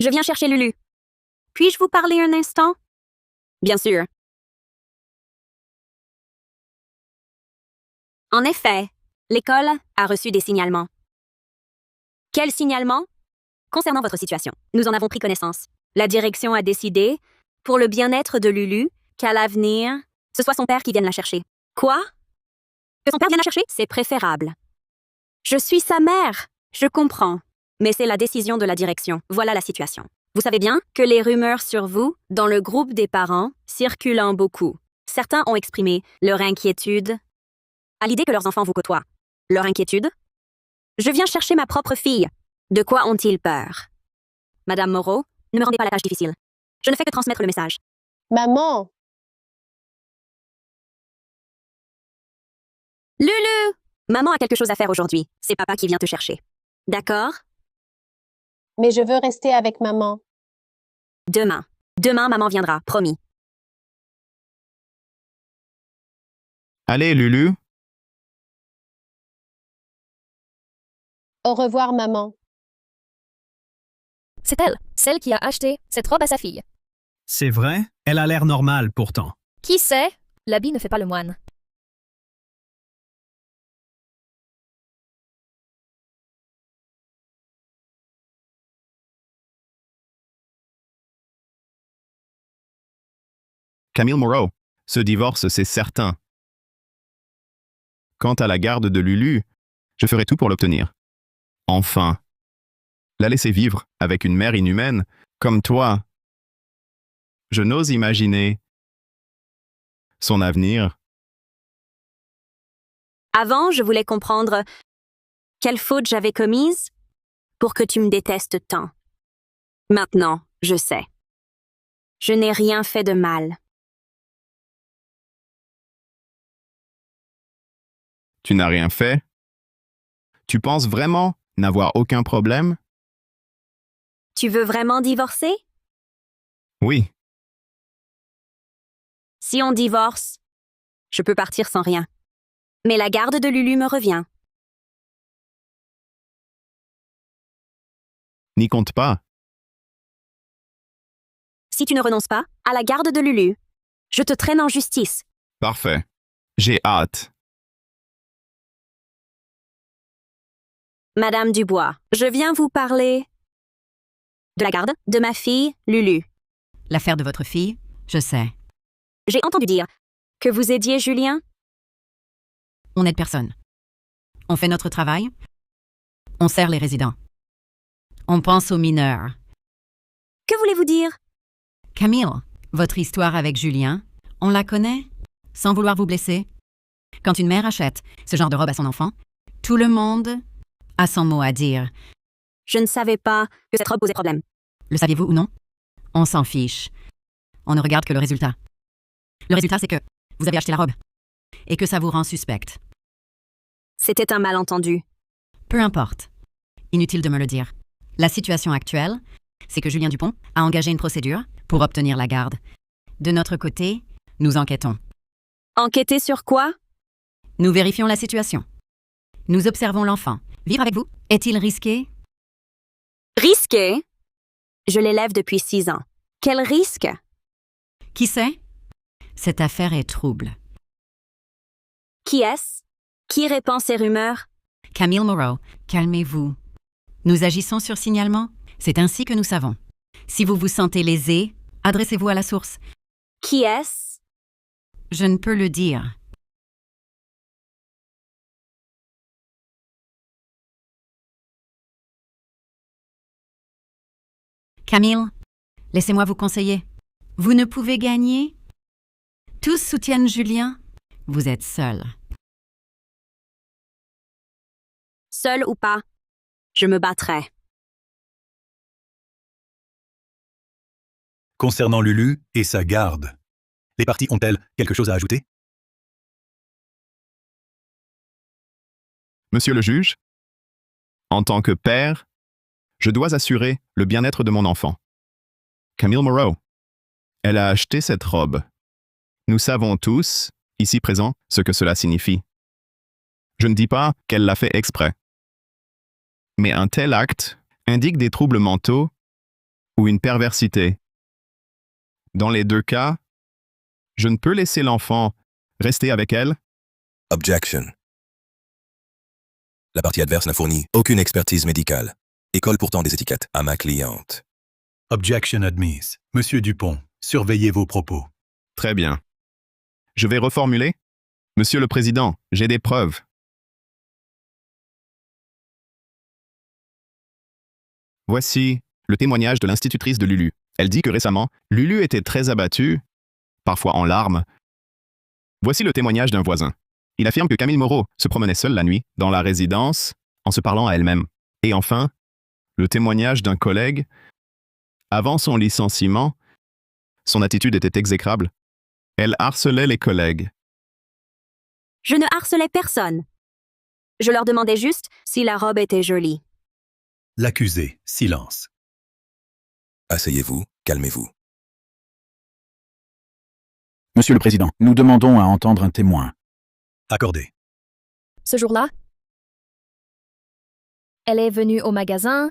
Je viens chercher Lulu. Puis-je vous parler un instant? Bien sûr. En effet, l'école a reçu des signalements. Quels signalements? Concernant votre situation, nous en avons pris connaissance. La direction a décidé, pour le bien-être de Lulu, qu'à l'avenir, ce soit son père qui vienne la chercher. Quoi? Que son père vienne la chercher? C'est préférable. Je suis sa mère, je comprends. Mais c'est la décision de la direction. Voilà la situation. Vous savez bien que les rumeurs sur vous, dans le groupe des parents, circulant beaucoup. Certains ont exprimé leur inquiétude à l'idée que leurs enfants vous côtoient. Leur inquiétude? Je viens chercher ma propre fille. De quoi ont-ils peur? Madame Moreau, ne me rendez pas la tâche difficile. Je ne fais que transmettre le message. maman, Lulu! Maman a quelque chose à faire aujourd'hui. C'est papa qui vient te chercher. D'accord? mais je veux rester avec maman. Demain. Demain, maman viendra, promis. Allez, Lulu. Au revoir, maman. C'est elle, celle qui a acheté cette robe à sa fille. C'est vrai? Elle a l'air normale pourtant. Qui sait? L'habit ne fait pas le moine. Camille Moreau. Ce divorce, c'est certain. Quant à la garde de Lulu, je ferai tout pour l'obtenir. Enfin. La laisser vivre avec une mère inhumaine, comme toi. Je n'ose imaginer son avenir Avant, je voulais comprendre quelle faute j'avais commise pour que tu me détestes tant. Maintenant, je sais. Je n'ai rien fait de mal. Tu n'as rien fait? Tu penses vraiment n'avoir aucun problème? Tu veux vraiment divorcer? Oui. Si on divorce, je peux partir sans rien. Mais la garde de Lulu me revient. N'y compte pas. Si tu ne renonces pas à la garde de Lulu, je te traîne en justice. Parfait. J'ai hâte. Madame Dubois, je viens vous parler de la garde de ma fille, Lulu. L'affaire de votre fille, je sais. J'ai entendu dire que vous aidiez Julien. On n'aide personne. On fait notre travail. On sert les résidents. On pense aux mineurs. Que voulez-vous dire? Camille, votre histoire avec Julien, on la connaît, sans vouloir vous blesser. Quand une mère achète ce genre de robe à son enfant, tout le monde a son mot à dire. Je ne savais pas que cette robe posait problème. Le saviez-vous ou non? On s'en fiche. On ne regarde que le résultat. Le résultat, c'est que vous avez acheté la robe et que ça vous rend suspecte. C'était un malentendu. Peu importe. Inutile de me le dire. La situation actuelle, c'est que Julien Dupont a engagé une procédure pour obtenir la garde. De notre côté, nous enquêtons. Enquêter sur quoi? Nous vérifions la situation. Nous observons l'enfant. Vivre avec vous, est-il risqué? Risqué? Je l'élève depuis 6 ans. Quel risque? Qui sait? Cette affaire est trouble. Qui est-ce? Qui répand ces rumeurs? Camille Moreau, calmez-vous. Nous agissons sur signalement. C'est ainsi que nous savons. Si vous vous sentez lésé, adressez-vous à la source. Qui est-ce? Je ne peux le dire. Camille, laissez-moi vous conseiller. Vous ne pouvez gagner. Tous soutiennent Julien. Vous êtes seul. Seul ou pas, je me battrai. Concernant Lulu et sa garde, les parties ont-elles quelque chose à ajouter? Monsieur le juge, en tant que père, je dois assurer le bien-être de mon enfant. Camille Moreau, elle a acheté cette robe. Nous savons tous, ici présents, ce que cela signifie. Je ne dis pas qu'elle l'a fait exprès. Mais un tel acte indique des troubles mentaux ou une perversité. Dans les deux cas, je ne peux laisser l'enfant rester avec elle. Objection. La partie adverse n'a fourni aucune expertise médicale et colle pourtant des étiquettes à ma cliente. Objection admise. Monsieur Dupont, surveillez vos propos. Très bien. Je vais reformuler. Monsieur le Président, j'ai des preuves. Voici le témoignage de l'institutrice de Lulu. Elle dit que récemment, Lulu était très abattue, parfois en larmes. Voici le témoignage d'un voisin. Il affirme que Camille Moreau se promenait seule la nuit dans la résidence en se parlant à elle-même. Et enfin, le témoignage d'un collègue. Avant son licenciement, son attitude était exécrable. Elle harcelait les collègues. Je ne harcelais personne. Je leur demandais juste si la robe était jolie. L'accusé, silence. Asseyez-vous, calmez-vous. Monsieur le Président, nous demandons à entendre un témoin. Accordé. Ce jour-là, elle est venue au magasin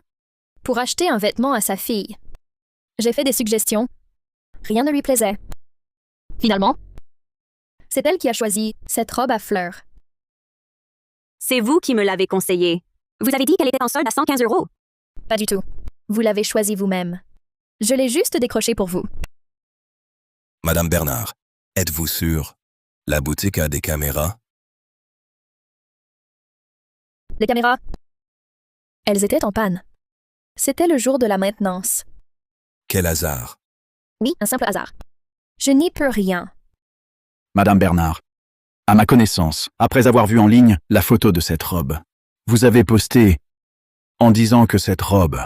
pour acheter un vêtement à sa fille. J'ai fait des suggestions. Rien ne lui plaisait. Finalement, c'est elle qui a choisi cette robe à fleurs. C'est vous qui me l'avez conseillé. Vous avez dit qu'elle était en solde à 115 €. Pas du tout. Vous l'avez choisie vous-même. Je l'ai juste décrochée pour vous. Madame Bernard, êtes-vous sûre? La boutique a des caméras? Les caméras, elles étaient en panne. C'était le jour de la maintenance. Quel hasard! Oui, un simple hasard. Je n'y peux rien. Madame Bernard, À ma connaissance, après avoir vu en ligne la photo de cette robe, vous avez posté en disant que cette robe,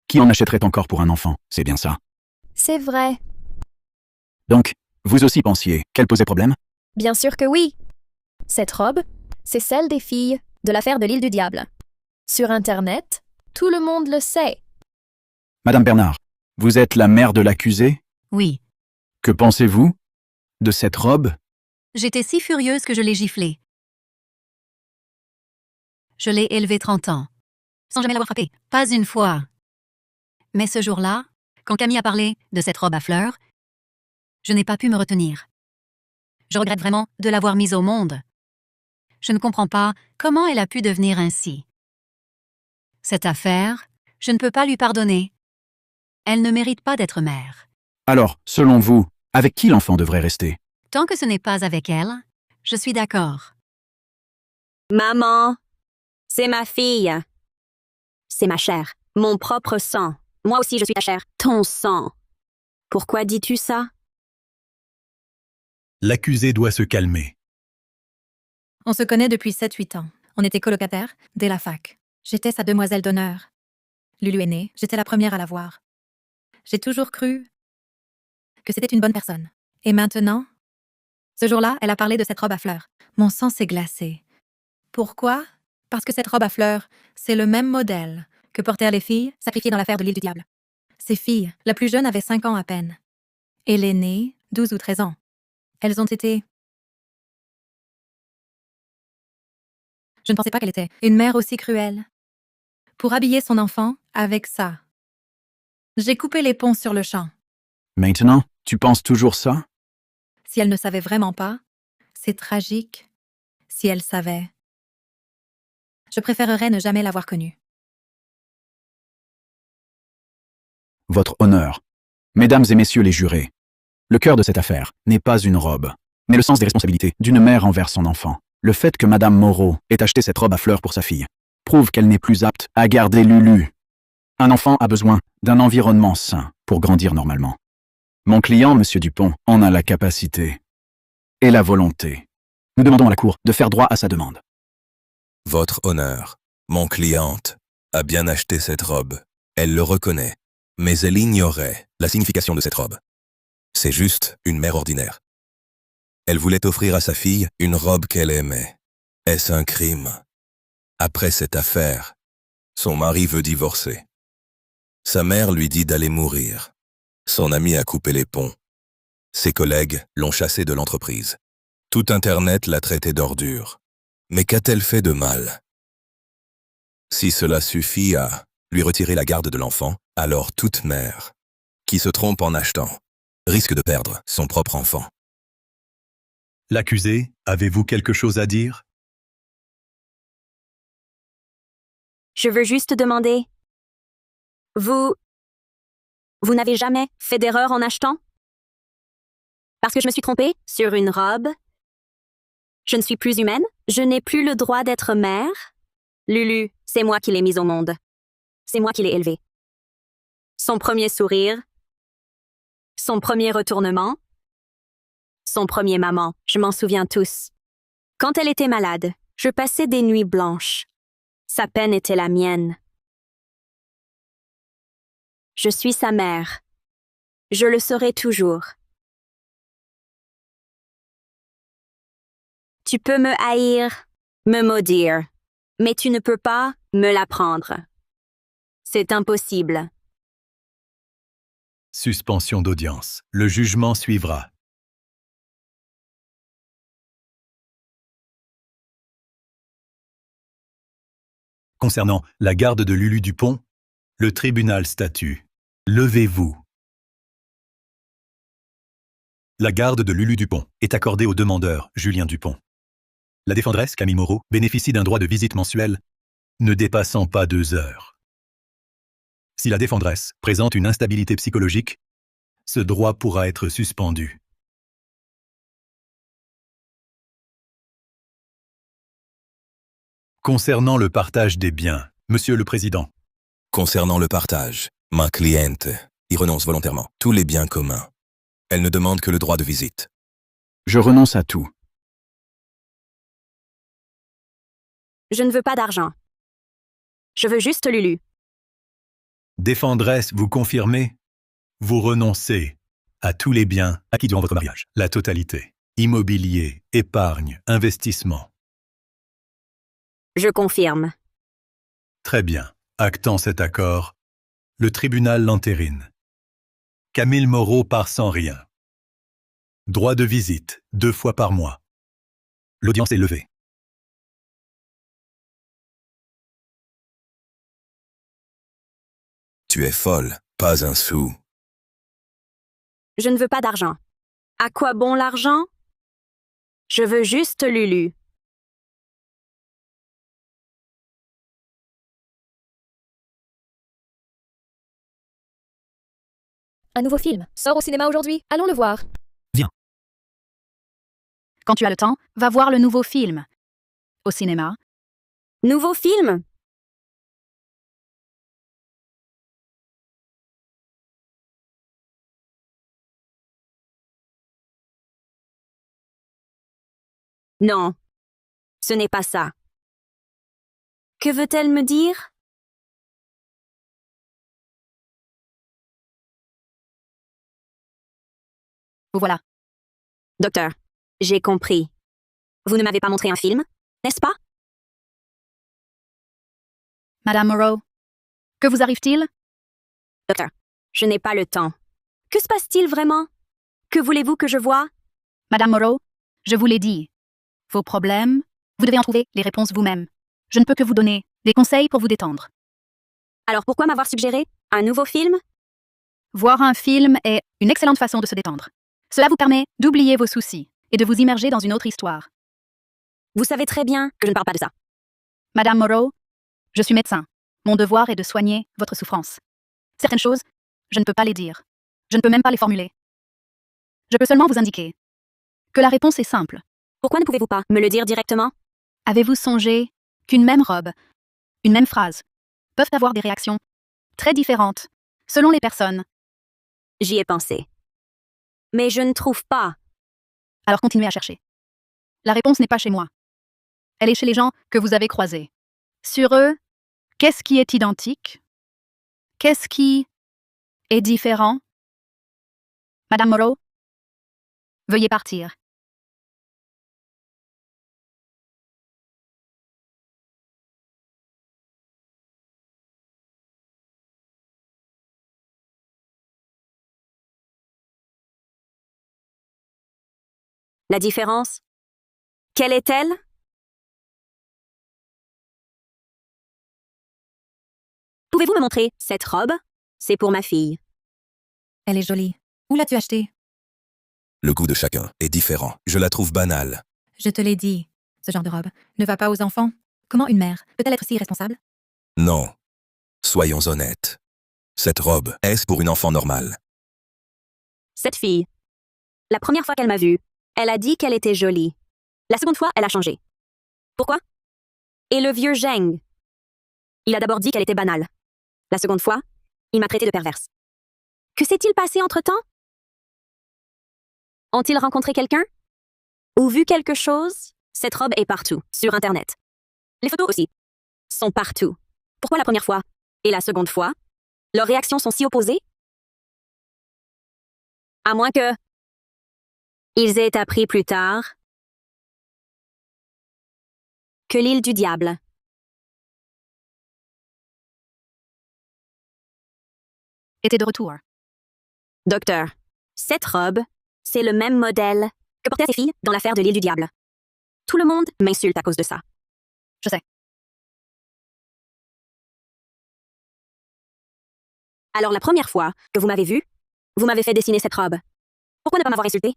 qui en achèterait encore pour un enfant, c'est bien ça? C'est vrai. Donc, vous aussi pensiez qu'elle posait problème? Bien sûr que oui. Cette robe, c'est celle des filles de l'affaire de l'île du diable. Sur Internet, tout le monde le sait. Madame Bernard, vous êtes la mère de l'accusé? Oui. Que pensez-vous de cette robe? J'étais si furieuse que je l'ai giflée. Je l'ai élevée 30 ans, sans jamais l'avoir frappée, pas une fois. Mais ce jour-là, quand Camille a parlé de cette robe à fleurs, je n'ai pas pu me retenir. Je regrette vraiment de l'avoir mise au monde. Je ne comprends pas comment elle a pu devenir ainsi. Cette affaire, je ne peux pas lui pardonner. Elle ne mérite pas d'être mère. Alors, selon vous, avec qui l'enfant devrait rester? Tant que ce n'est pas avec elle, je suis d'accord. Maman, c'est ma fille. C'est ma chair, mon propre sang. Moi aussi je suis ta chair, ton sang. Pourquoi dis-tu ça? L'accusé doit se calmer. On se connaît depuis 7-8 ans. On était colocataires dès la fac. J'étais sa demoiselle d'honneur. Lulu est née, j'étais la première à la voir. J'ai toujours cru que c'était une bonne personne. Et maintenant, ce jour-là, elle a parlé de cette robe à fleurs. Mon sang s'est glacé. Pourquoi? Parce que cette robe à fleurs, c'est le même modèle que portèrent les filles sacrifiées dans l'affaire de l'île du diable. Ces filles, la plus jeune avait 5 ans à peine. Et l'aînée, 12 ou 13 ans. Elles ont été... Je ne pensais pas qu'elle était une mère aussi cruelle. Pour habiller son enfant avec ça. J'ai coupé les ponts sur le champ. Maintenant, tu penses toujours ça? Si elle ne savait vraiment pas, c'est tragique. Si elle savait, je préférerais ne jamais l'avoir connue. Votre honneur. Mesdames et messieurs les jurés, le cœur de cette affaire n'est pas une robe, mais le sens des responsabilités d'une mère envers son enfant. Le fait que Madame Moreau ait acheté cette robe à fleurs pour sa fille prouve qu'elle n'est plus apte à garder Lulu. Un enfant a besoin d'un environnement sain pour grandir normalement. Mon client, Monsieur Dupont, en a la capacité et la volonté. Nous demandons à la Cour de faire droit à sa demande. Votre honneur, mon cliente a bien acheté cette robe. Elle le reconnaît, mais elle ignorait la signification de cette robe. C'est juste une mère ordinaire. Elle voulait offrir à sa fille une robe qu'elle aimait. Est-ce un crime? Après cette affaire, son mari veut divorcer. Sa mère lui dit d'aller mourir. Son ami a coupé les ponts. Ses collègues l'ont chassé de l'entreprise. Tout Internet l'a traité d'ordure. Mais qu'a-t-elle fait de mal? Si cela suffit à lui retirer la garde de l'enfant, alors toute mère qui se trompe en achetant risque de perdre son propre enfant. L'accusé, avez-vous quelque chose à dire? Je veux juste demander. Vous n'avez jamais fait d'erreur en achetant? Parce que je me suis trompée sur une robe? Je ne suis plus humaine? Je n'ai plus le droit d'être mère? Lulu, c'est moi qui l'ai mise au monde. C'est moi qui l'ai élevée. Son premier sourire, son premier retournement, son premier maman, je m'en souviens tous. Quand elle était malade, je passais des nuits blanches. Sa peine était la mienne. Je suis sa mère. Je le serai toujours. Tu peux me haïr, me maudire, mais tu ne peux pas me l'apprendre. C'est impossible. Suspension d'audience. Le jugement suivra. Concernant la garde de Lulu Dupont, le tribunal statue. Levez-vous. La garde de Lulu Dupont est accordée au demandeur, Julien Dupont. La défendresse, Camille Moreau, bénéficie d'un droit de visite mensuel ne dépassant pas 2 heures. Si la défendresse présente une instabilité psychologique, ce droit pourra être suspendu. Concernant le partage des biens, Monsieur le Président. Concernant le partage, ma cliente y renonce volontairement. Tous les biens communs. Elle ne demande que le droit de visite. Je renonce à tout. Je ne veux pas d'argent. Je veux juste Lulu. Défendresse, vous confirmez? Vous renoncez à tous les biens acquis durant votre mariage, la totalité. Immobilier, épargne, investissement. Je confirme. Très bien. Actant cet accord, le tribunal l'entérine. Camille Moreau part sans rien. Droit de visite, 2 fois par mois. L'audience est levée. Tu es folle, pas un sou. Je ne veux pas d'argent. À quoi bon l'argent? Je veux juste Lulu. Un nouveau film sort au cinéma aujourd'hui. Allons le voir. Quand tu as le temps, va voir le nouveau film. Au cinéma. Nouveau film? Non. Ce n'est pas ça. Que veut-elle me dire? Vous voilà. Docteur, j'ai compris. Vous ne m'avez pas montré un film, n'est-ce pas? Madame Moreau, que vous arrive-t-il? Docteur, je n'ai pas le temps. Que se passe-t-il vraiment? Que voulez-vous que je voie? Madame Moreau, je vous l'ai dit. Vos problèmes, vous devez en trouver les réponses vous-même. Je ne peux que vous donner des conseils pour vous détendre. Alors pourquoi m'avoir suggéré un nouveau film? Voir un film est une excellente façon de se détendre. Cela vous permet d'oublier vos soucis et de vous immerger dans une autre histoire. Vous savez très bien que je ne parle pas de ça. Madame Moreau, je suis médecin. Mon devoir est de soigner votre souffrance. Certaines choses, je ne peux pas les dire. Je ne peux même pas les formuler. Je peux seulement vous indiquer que la réponse est simple. Pourquoi ne pouvez-vous pas me le dire directement? Avez-vous songé qu'une même robe, une même phrase, peuvent avoir des réactions très différentes selon les personnes? J'y ai pensé. Mais je ne trouve pas. Alors continuez à chercher. La réponse n'est pas chez moi. Elle est chez les gens que vous avez croisés. Sur eux, qu'est-ce qui est identique? Qu'est-ce qui est différent? Madame Moreau, veuillez partir. La différence? Quelle est-elle? Pouvez-vous me montrer cette robe? C'est pour ma fille. Elle est jolie. Où l'as-tu achetée? Le goût de chacun est différent. Je la trouve banale. Je te l'ai dit. Ce genre de robe ne va pas aux enfants. Comment une mère peut-elle être si irresponsable? Non. Soyons honnêtes. Cette robe, est-ce pour une enfant normale? Cette fille. La première fois qu'elle m'a vue, elle a dit qu'elle était jolie. La seconde fois, elle a changé. Pourquoi? Et le vieux Zheng? Il a d'abord dit qu'elle était banale. La seconde fois, il m'a traité de perverse. Que s'est-il passé entre-temps? Ont-ils rencontré quelqu'un? Ou vu quelque chose? Cette robe est partout, sur Internet. Les photos aussi sont partout. Pourquoi la première fois et la seconde fois, leurs réactions sont si opposées? À moins que ils aient appris plus tard que l'île du diable. Était de retour. Docteur, cette robe, c'est le même modèle que portaient ces filles dans l'affaire de l'île du diable. Tout le monde m'insulte à cause de ça. Je sais. Alors la première fois que vous m'avez vue, vous m'avez fait dessiner cette robe. Pourquoi ne pas m'avoir insulté?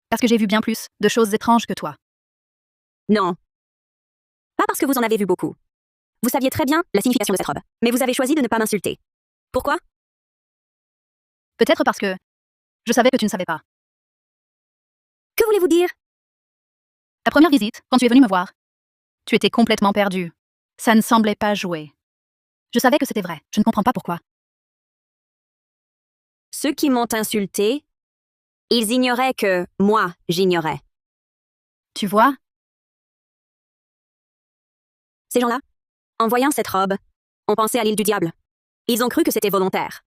Parce que j'ai vu bien plus de choses étranges que toi. Non. Pas parce que vous en avez vu beaucoup. Vous saviez très bien la signification de cette robe, mais vous avez choisi de ne pas m'insulter. Pourquoi? Peut-être parce que je savais que tu ne savais pas. Que voulez-vous dire? La première visite, quand tu es venu me voir, tu étais complètement perdu. Ça ne semblait pas jouer. Je savais que c'était vrai. Je ne comprends pas pourquoi. Ceux qui m'ont insulté, ils ignoraient que moi, j'ignorais. Tu vois? Ces gens-là, en voyant cette robe, ont pensé à l'île du diable. Ils ont cru que c'était volontaire.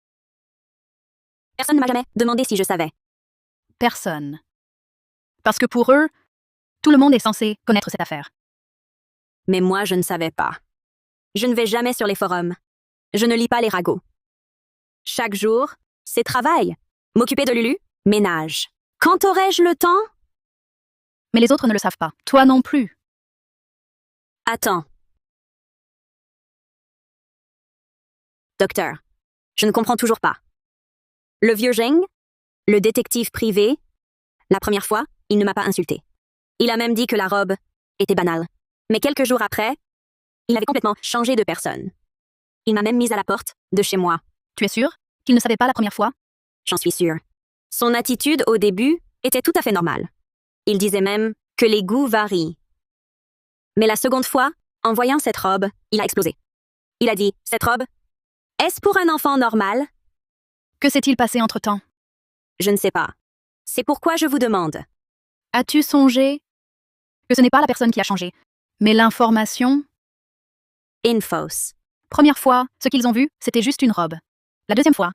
Personne ne m'a jamais demandé si je savais. Personne. Parce que pour eux, tout le monde est censé connaître cette affaire. Mais moi, je ne savais pas. Je ne vais jamais sur les forums. Je ne lis pas les ragots. Chaque jour, c'est travail. M'occuper de Lulu, ménage. Quand aurais-je le temps? Mais les autres ne le savent pas. Toi non plus. Attends. Docteur, je ne comprends toujours pas. Le vieux Zheng, le détective privé, la première fois, il ne m'a pas insulté. Il a même dit que la robe était banale. Mais quelques jours après, il avait complètement changé de personne. Il m'a même mise à la porte de chez moi. Tu es sûr qu'il ne savait pas la première fois? J'en suis sûre. Son attitude au début était tout à fait normale. Il disait même que les goûts varient. Mais la seconde fois, en voyant cette robe, il a explosé. Il a dit, cette robe, est-ce pour un enfant normal? Que s'est-il passé entre-temps? Je ne sais pas. C'est pourquoi je vous demande. As-tu songé que ce n'est pas la personne qui a changé, mais l'information? Infos. Première fois, ce qu'ils ont vu, c'était juste une robe. La deuxième fois,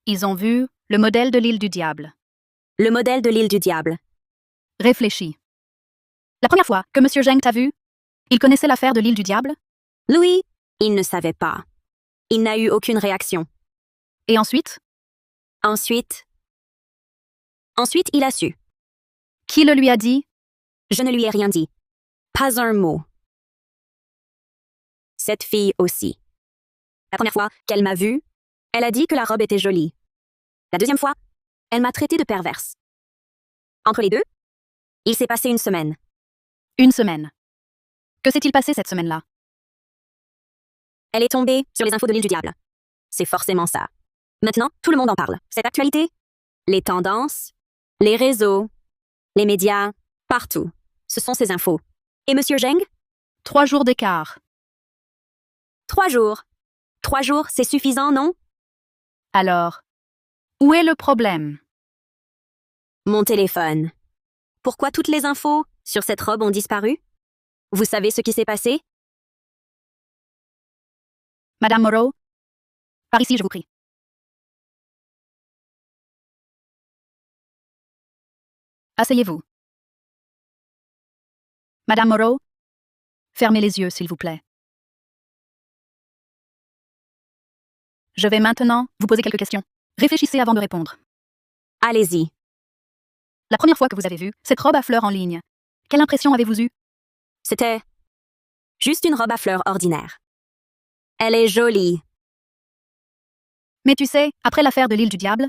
ils ont vu le modèle de l'île du diable. Le modèle de l'île du diable. Réfléchis. La première fois que M. Zheng t'a vu, il connaissait l'affaire de l'île du diable? Louis, il ne savait pas. Il n'a eu aucune réaction. Et ensuite? Ensuite, il a su. Qui le lui a dit? Je ne lui ai rien dit. Pas un mot. Cette fille aussi. La première fois qu'elle m'a vue, elle a dit que la robe était jolie. La deuxième fois, elle m'a traité de perverse. Entre les deux, il s'est passé une semaine. Une semaine. Que s'est-il passé cette semaine-là? Elle est tombée sur les infos de l'île du diable. C'est forcément ça. Maintenant, tout le monde en parle. Cette actualité, les tendances, les réseaux, les médias, partout. Ce sont ces infos. Et M. Zheng? 3 jours d'écart. 3 jours. 3 jours, c'est suffisant, non? Alors, où est le problème? Mon téléphone. Pourquoi toutes les infos sur cette robe ont disparu? Vous savez ce qui s'est passé? Madame Moreau, par ici, je vous prie. Asseyez-vous. Madame Moreau, fermez les yeux, s'il vous plaît. Je vais maintenant vous poser quelques questions. Réfléchissez avant de répondre. Allez-y. La première fois que vous avez vu cette robe à fleurs en ligne, quelle impression avez-vous eue? C'était juste une robe à fleurs ordinaire. Elle est jolie. Mais tu sais, après l'affaire de l'île du diable,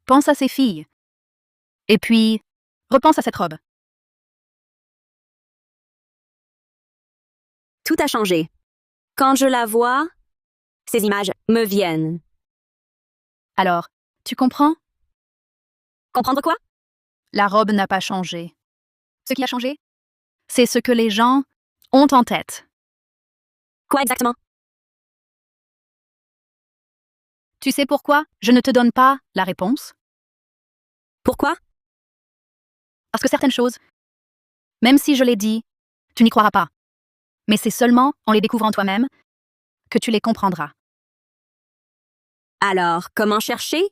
pense à ces filles. Et puis, repense à cette robe. Tout a changé. Quand je la vois, ces images me viennent. Alors, tu comprends? Comprendre quoi? La robe n'a pas changé. Ce qui a changé, c'est ce que les gens ont en tête. Quoi exactement? Tu sais pourquoi je ne te donne pas la réponse? Pourquoi? Parce que certaines choses, même si je les dis, tu n'y croiras pas. Mais c'est seulement en les découvrant toi-même que tu les comprendras. Alors, comment chercher?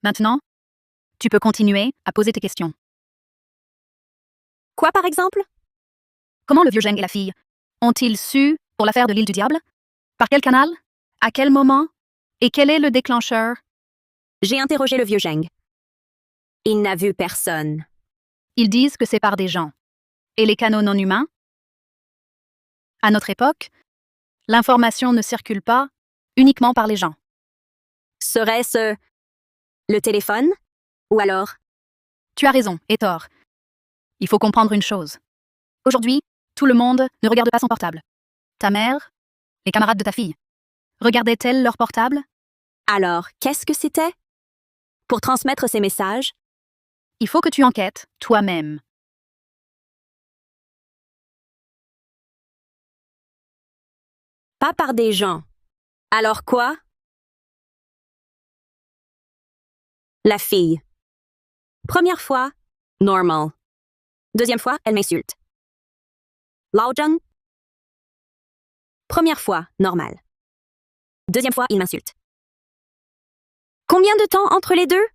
Maintenant, tu peux continuer à poser tes questions. Quoi, par exemple? Comment le vieux Zheng et la fille ont-ils su pour l'affaire de l'île du diable? Par quel canal? À quel moment? Et quel est le déclencheur? J'ai interrogé le vieux Zheng. Il n'a vu personne. Ils disent que c'est par des gens. Et les canaux non humains? À notre époque, l'information ne circule pas uniquement par les gens. Serait-ce le téléphone? Ou alors? Tu as raison, et tort. Il faut comprendre une chose. Aujourd'hui, tout le monde ne regarde pas son portable. Ta mère, les camarades de ta fille, regardaient-elles leur portable? Alors, qu'est-ce que c'était? Pour transmettre ces messages? Il faut que tu enquêtes toi-même. Pas par des gens. Alors quoi? La fille. Première fois, Normal. Deuxième fois, elle m'insulte. Lao Zheng. Première fois, normal. Deuxième fois, il m'insulte. Combien de temps entre les deux?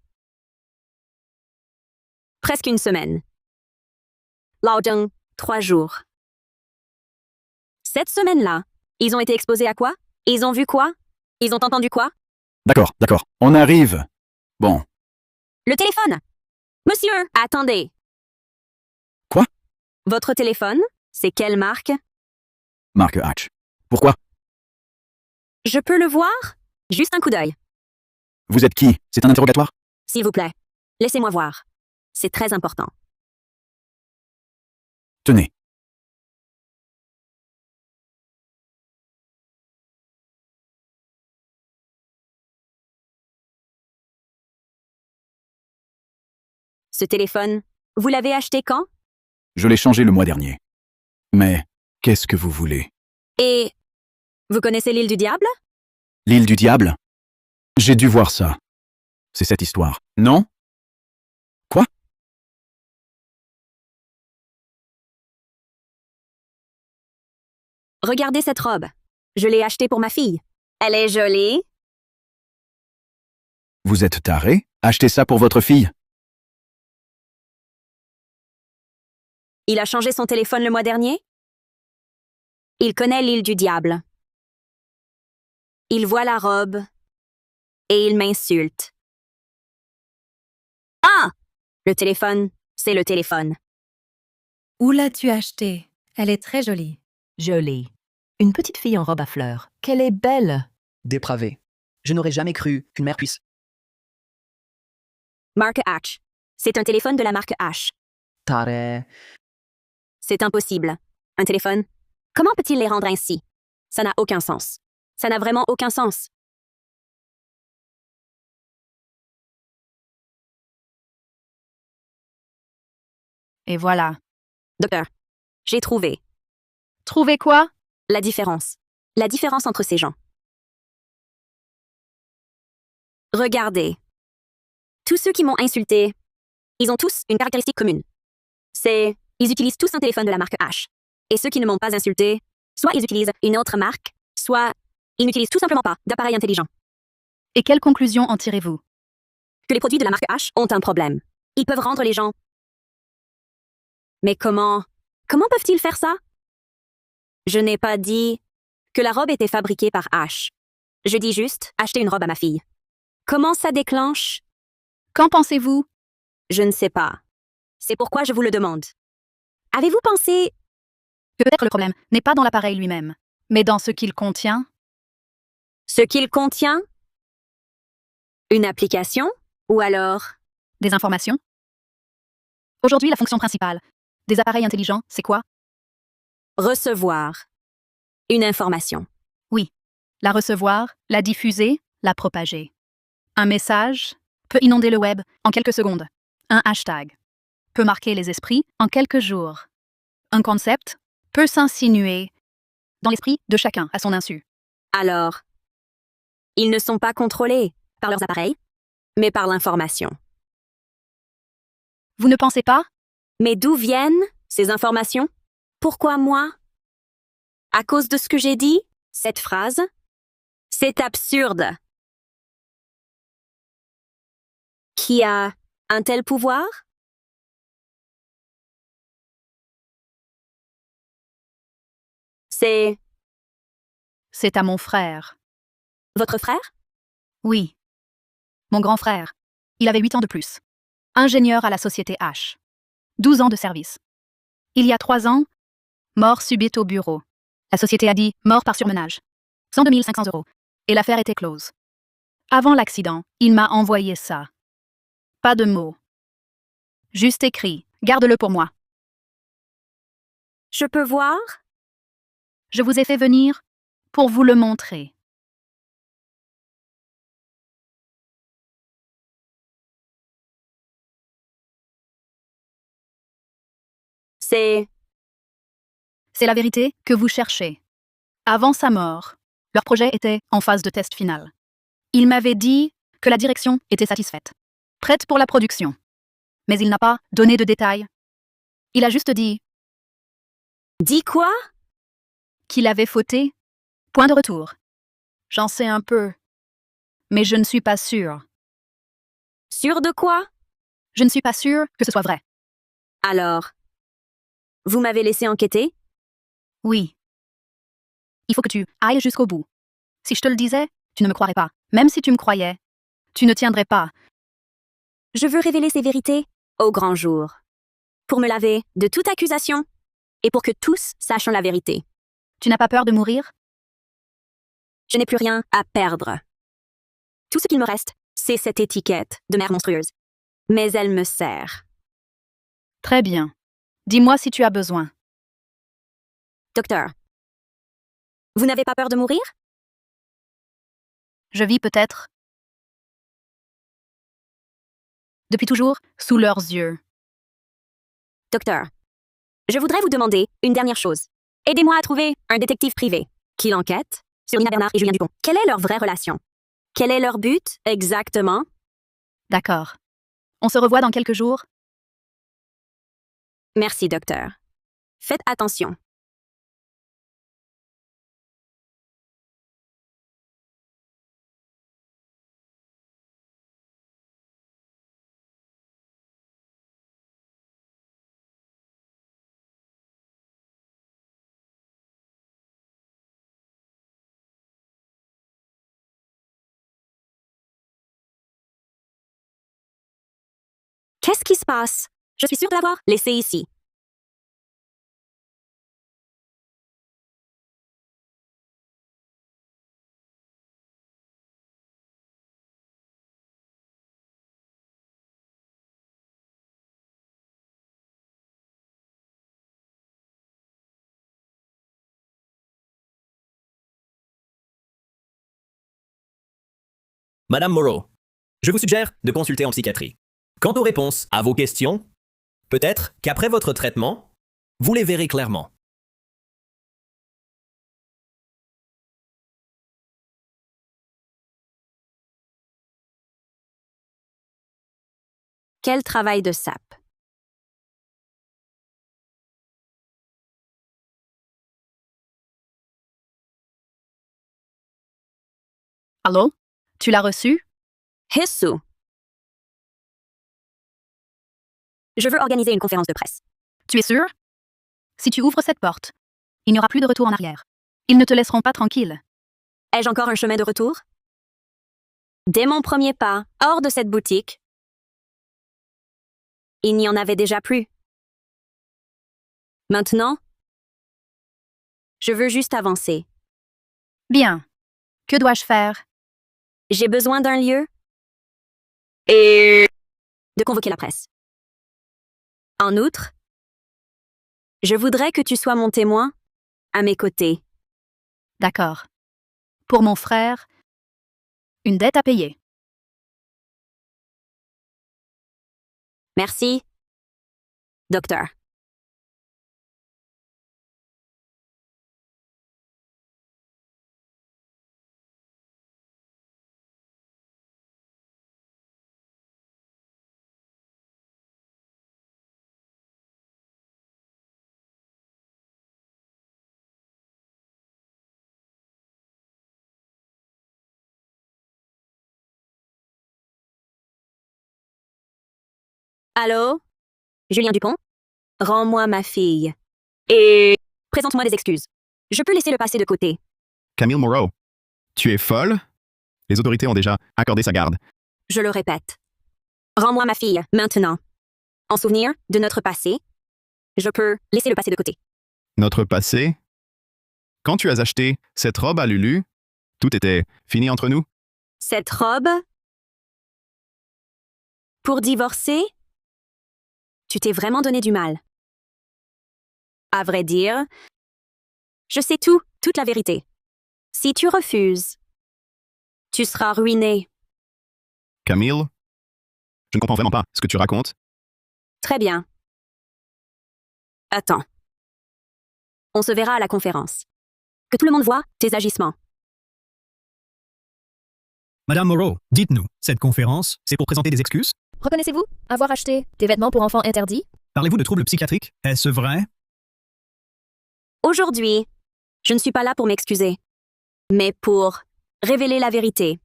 Presque une semaine. Lao Zheng, 3 jours. Cette semaine-là, ils ont été exposés à quoi? Ils ont vu quoi? Ils ont entendu quoi? D'accord, d'accord. On arrive. Bon. Le téléphone! Monsieur, attendez. Quoi? Votre téléphone, c'est quelle marque? Marque Hatch. Pourquoi? Je peux le voir? Juste un coup d'œil. Vous êtes qui? C'est un interrogatoire? S'il vous plaît, laissez-moi voir. C'est très important. Tenez. Ce téléphone, vous l'avez acheté quand? Je l'ai changé le mois dernier. Mais qu'est-ce que vous voulez? Et vous connaissez l'île du diable? L'île du diable? J'ai dû voir ça. C'est cette histoire, non? Quoi? Regardez cette robe. Je l'ai achetée pour ma fille. Elle est jolie. Vous êtes taré? Achetez ça pour votre fille? Il a changé son téléphone le mois dernier? Il connaît l'île du diable. Il voit la robe et il m'insulte. Ah! Le téléphone, c'est le téléphone. Où l'as-tu acheté? Elle est très jolie. Jolie. Une petite fille en robe à fleurs. Qu'elle est belle! Dépravé. Je n'aurais jamais cru qu'une mère puisse. Marque H. C'est un téléphone de la marque H. Tare. C'est impossible. Un téléphone? Comment peut-il les rendre ainsi? Ça n'a aucun sens. Ça n'a vraiment aucun sens. Et voilà. Docteur, j'ai trouvé. Trouvez quoi? La différence. La différence entre ces gens. Regardez. Tous ceux qui m'ont insulté, ils ont tous une caractéristique commune. Ils utilisent tous un téléphone de la marque H. Et ceux qui ne m'ont pas insulté, soit ils utilisent une autre marque, soit ils n'utilisent tout simplement pas d'appareil intelligent. Et quelle conclusion en tirez-vous? Que les produits de la marque H ont un problème. Ils peuvent rendre les gens. Mais comment peuvent-ils faire ça? Je n'ai pas dit que la robe était fabriquée par H. Je dis juste acheter une robe à ma fille. Comment ça déclenche? Qu'en pensez-vous? Je ne sais pas. C'est pourquoi je vous le demande. Avez-vous pensé Que peut-être le problème n'est pas dans l'appareil lui-même, mais dans ce qu'il contient? ce qu'il contient? Une application? Ou alors Des informations? Aujourd'hui, la fonction principale des appareils intelligents, c'est quoi? recevoir une information? Oui. La recevoir, la diffuser, la propager. Un message peut inonder le web en quelques secondes. Un hashtag peut marquer les esprits en quelques jours. Un concept peut s'insinuer dans l'esprit de chacun à son insu. Alors, ils ne sont pas contrôlés par leurs appareils, mais par l'information. Vous ne pensez pas? Mais d'où viennent ces informations? Pourquoi moi? À cause de ce que j'ai dit? Cette phrase? C'est absurde. Qui a un tel pouvoir? C'est à mon frère. votre frère? Oui. Mon grand frère. Il avait 8 ans de plus. Ingénieur à la société H. 12 ans de service. Il y a 3 ans, mort subite au bureau. La société a dit mort par surmenage. 102 500 €. Et l'affaire était close. Avant l'accident, il m'a envoyé ça. Pas de mots. Juste écrit. Garde-le pour moi. Je peux voir? Je vous ai fait venir pour vous le montrer. C'est la vérité que vous cherchez. Avant sa mort, leur projet était en phase de test final. Il m'avait dit que la direction était satisfaite, prête pour la production. mais il n'a pas donné de détails. Il a juste dit Dis quoi? qu'il avait fauté. Point de retour. J'en sais un peu. Mais je ne suis pas sûre. Sûr de quoi? Je ne suis pas sûre que ce soit vrai. Alors, vous m'avez laissé enquêter? Oui. Il faut que tu ailles jusqu'au bout. Si je te le disais, tu ne me croirais pas. Même si tu me croyais, tu ne tiendrais pas. Je veux révéler ces vérités au grand jour. Pour me laver de toute accusation et pour que tous sachent la vérité. Tu n'as pas peur de mourir? Je n'ai plus rien à perdre. Tout ce qu'il me reste, c'est cette étiquette de mère monstrueuse. Mais elle me sert. Très bien. Dis-moi si tu as besoin. Docteur, vous n'avez pas peur de mourir? Je vis peut-être. Depuis toujours, sous leurs yeux. Docteur, je voudrais vous demander une dernière chose. Aidez-moi à trouver un détective privé qui l'enquête sur Nina Bernard et Julien Dupont. Quelle est leur vraie relation? Quel est leur but exactement? D'accord. On se revoit dans quelques jours? Merci, docteur. Faites attention. Qu'est-ce qui se passe? Je suis sûre de l'avoir laissé ici. Madame Moreau, je vous suggère de consulter en psychiatrie. Quant aux réponses à vos questions, peut-être qu'après votre traitement, vous les verrez clairement. Quel travail de sape. Allô? Tu l'as reçu? Hissou. Je veux organiser une conférence de presse. Tu es sûr? Si tu ouvres cette porte, il n'y aura plus de retour en arrière. Ils ne te laisseront pas tranquille. Ai-je encore un chemin de retour? Dès mon premier pas, hors de cette boutique, il n'y en avait déjà plus. Maintenant, je veux juste avancer. Bien. Que dois-je faire? J'ai besoin d'un lieu et de convoquer la presse. En outre, je voudrais que tu sois mon témoin à mes côtés. D'accord. Pour mon frère, une dette à payer. Merci, docteur. Allô? Julien Dupont? Rends-moi ma fille. Et présente-moi des excuses. Je peux laisser le passé de côté. Camille Moreau, tu es folle? Les autorités ont déjà accordé sa garde. Je le répète. Rends-moi ma fille, maintenant. En souvenir de notre passé, je peux laisser le passé de côté. Notre passé? Quand tu as acheté cette robe à Lulu, tout était fini entre nous? Cette robe? Pour divorcer? Tu t'es vraiment donné du mal. À vrai dire, je sais tout, toute la vérité. Si tu refuses, tu seras ruiné. Camille, je ne comprends vraiment pas ce que tu racontes. Très bien. Attends. On se verra à la conférence. Que tout le monde voit tes agissements. Madame Moreau, dites-nous, cette conférence, c'est pour présenter des excuses? Reconnaissez-vous avoir acheté des vêtements pour enfants interdits? Parlez-vous de troubles psychiatriques? Est-ce vrai? Aujourd'hui, je ne suis pas là pour m'excuser, mais pour révéler la vérité.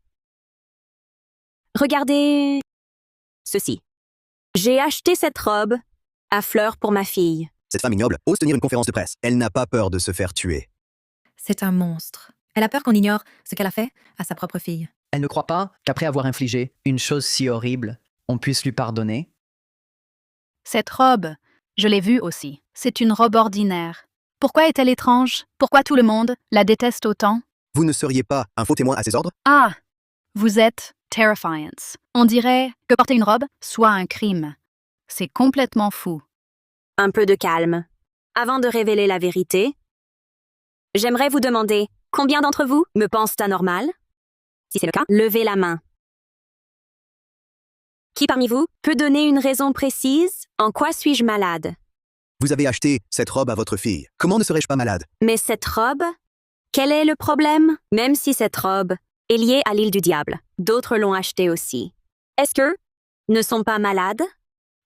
Regardez ceci. J'ai acheté cette robe à fleurs pour ma fille. Cette femme ignoble ose tenir une conférence de presse. Elle n'a pas peur de se faire tuer. C'est un monstre. Elle a peur qu'on ignore ce qu'elle a fait à sa propre fille. Elle ne croit pas qu'après avoir infligé une chose si horrible, on puisse lui pardonner. Cette robe, je l'ai vue aussi. C'est une robe ordinaire. Pourquoi est-elle étrange? Pourquoi tout le monde la déteste autant? Vous ne seriez pas un faux témoin à ses ordres? Ah! Vous êtes Terrifiance. On dirait que porter une robe soit un crime. C'est complètement fou. Un peu de calme. Avant de révéler la vérité, j'aimerais vous demander combien d'entre vous me pensent anormal? Si c'est le cas, levez la main. Qui parmi vous peut donner une raison précise? En quoi suis-je malade? Vous avez acheté cette robe à votre fille. Comment ne serais-je pas malade? Mais cette robe? Quel est le problème? Même si cette robe est liée à l'île du diable, d'autres l'ont achetée aussi. Est-ce qu'eux ne sont pas malades?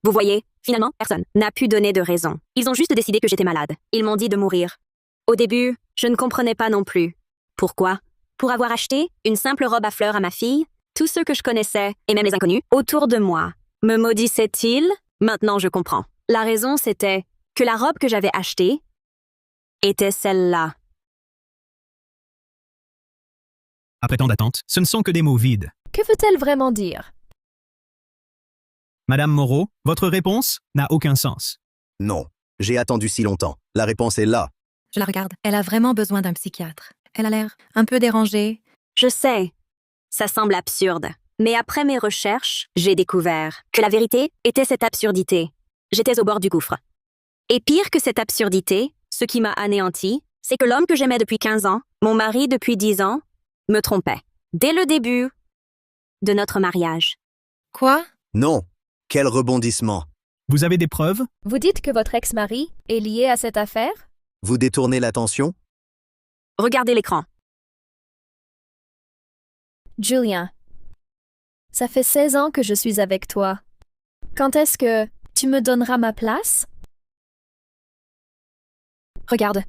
Vous voyez, finalement, personne n'a pu donner de raison. Ils ont juste décidé que j'étais malade. Ils m'ont dit de mourir. Au début, je ne comprenais pas non plus. Pourquoi? Pour avoir acheté une simple robe à fleurs à ma fille, tous ceux que je connaissais, et même les inconnus, autour de moi, me maudissaient-ils? Maintenant, je comprends. La raison, c'était que la robe que j'avais achetée était celle-là. Après tant d'attente, ce ne sont que des mots vides. Que veut-elle vraiment dire? Madame Moreau, votre réponse n'a aucun sens. Non. J'ai attendu si longtemps. La réponse est là. Je la regarde. Elle a vraiment besoin d'un psychiatre. Elle a l'air un peu dérangée. Je sais, ça semble absurde. Mais après mes recherches, j'ai découvert que la vérité était cette absurdité. J'étais au bord du gouffre. Et pire que cette absurdité, ce qui m'a anéanti, c'est que l'homme que j'aimais depuis 15 ans, mon mari depuis 10 ans, me trompait. Dès le début de notre mariage. Quoi? Non. Quel rebondissement. Vous avez des preuves? Vous dites que votre ex-mari est lié à cette affaire? Vous détournez l'attention? Regardez l'écran. Julien, ça fait 16 ans que je suis avec toi. Quand est-ce que tu me donneras ma place? Regarde,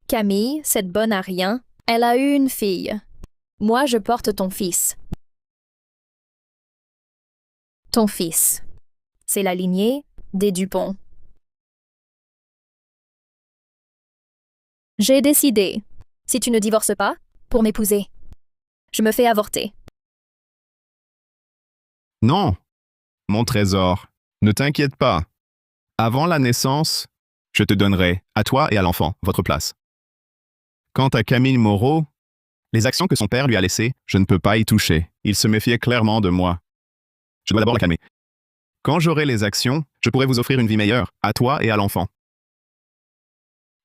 Camille, cette bonne à rien, elle a eu une fille. Moi, je porte ton fils. Ton fils. C'est la lignée des Dupont. J'ai décidé, si tu ne divorces pas, pour m'épouser. Je me fais avorter. Non, mon trésor, ne t'inquiète pas. Avant la naissance, je te donnerai, à toi et à l'enfant, votre place. Quant à Camille Moreau, les actions que son père lui a laissées, je ne peux pas y toucher. Il se méfiait clairement de moi. Je dois d'abord la calmer. Quand j'aurai les actions, je pourrai vous offrir une vie meilleure, à toi et à l'enfant.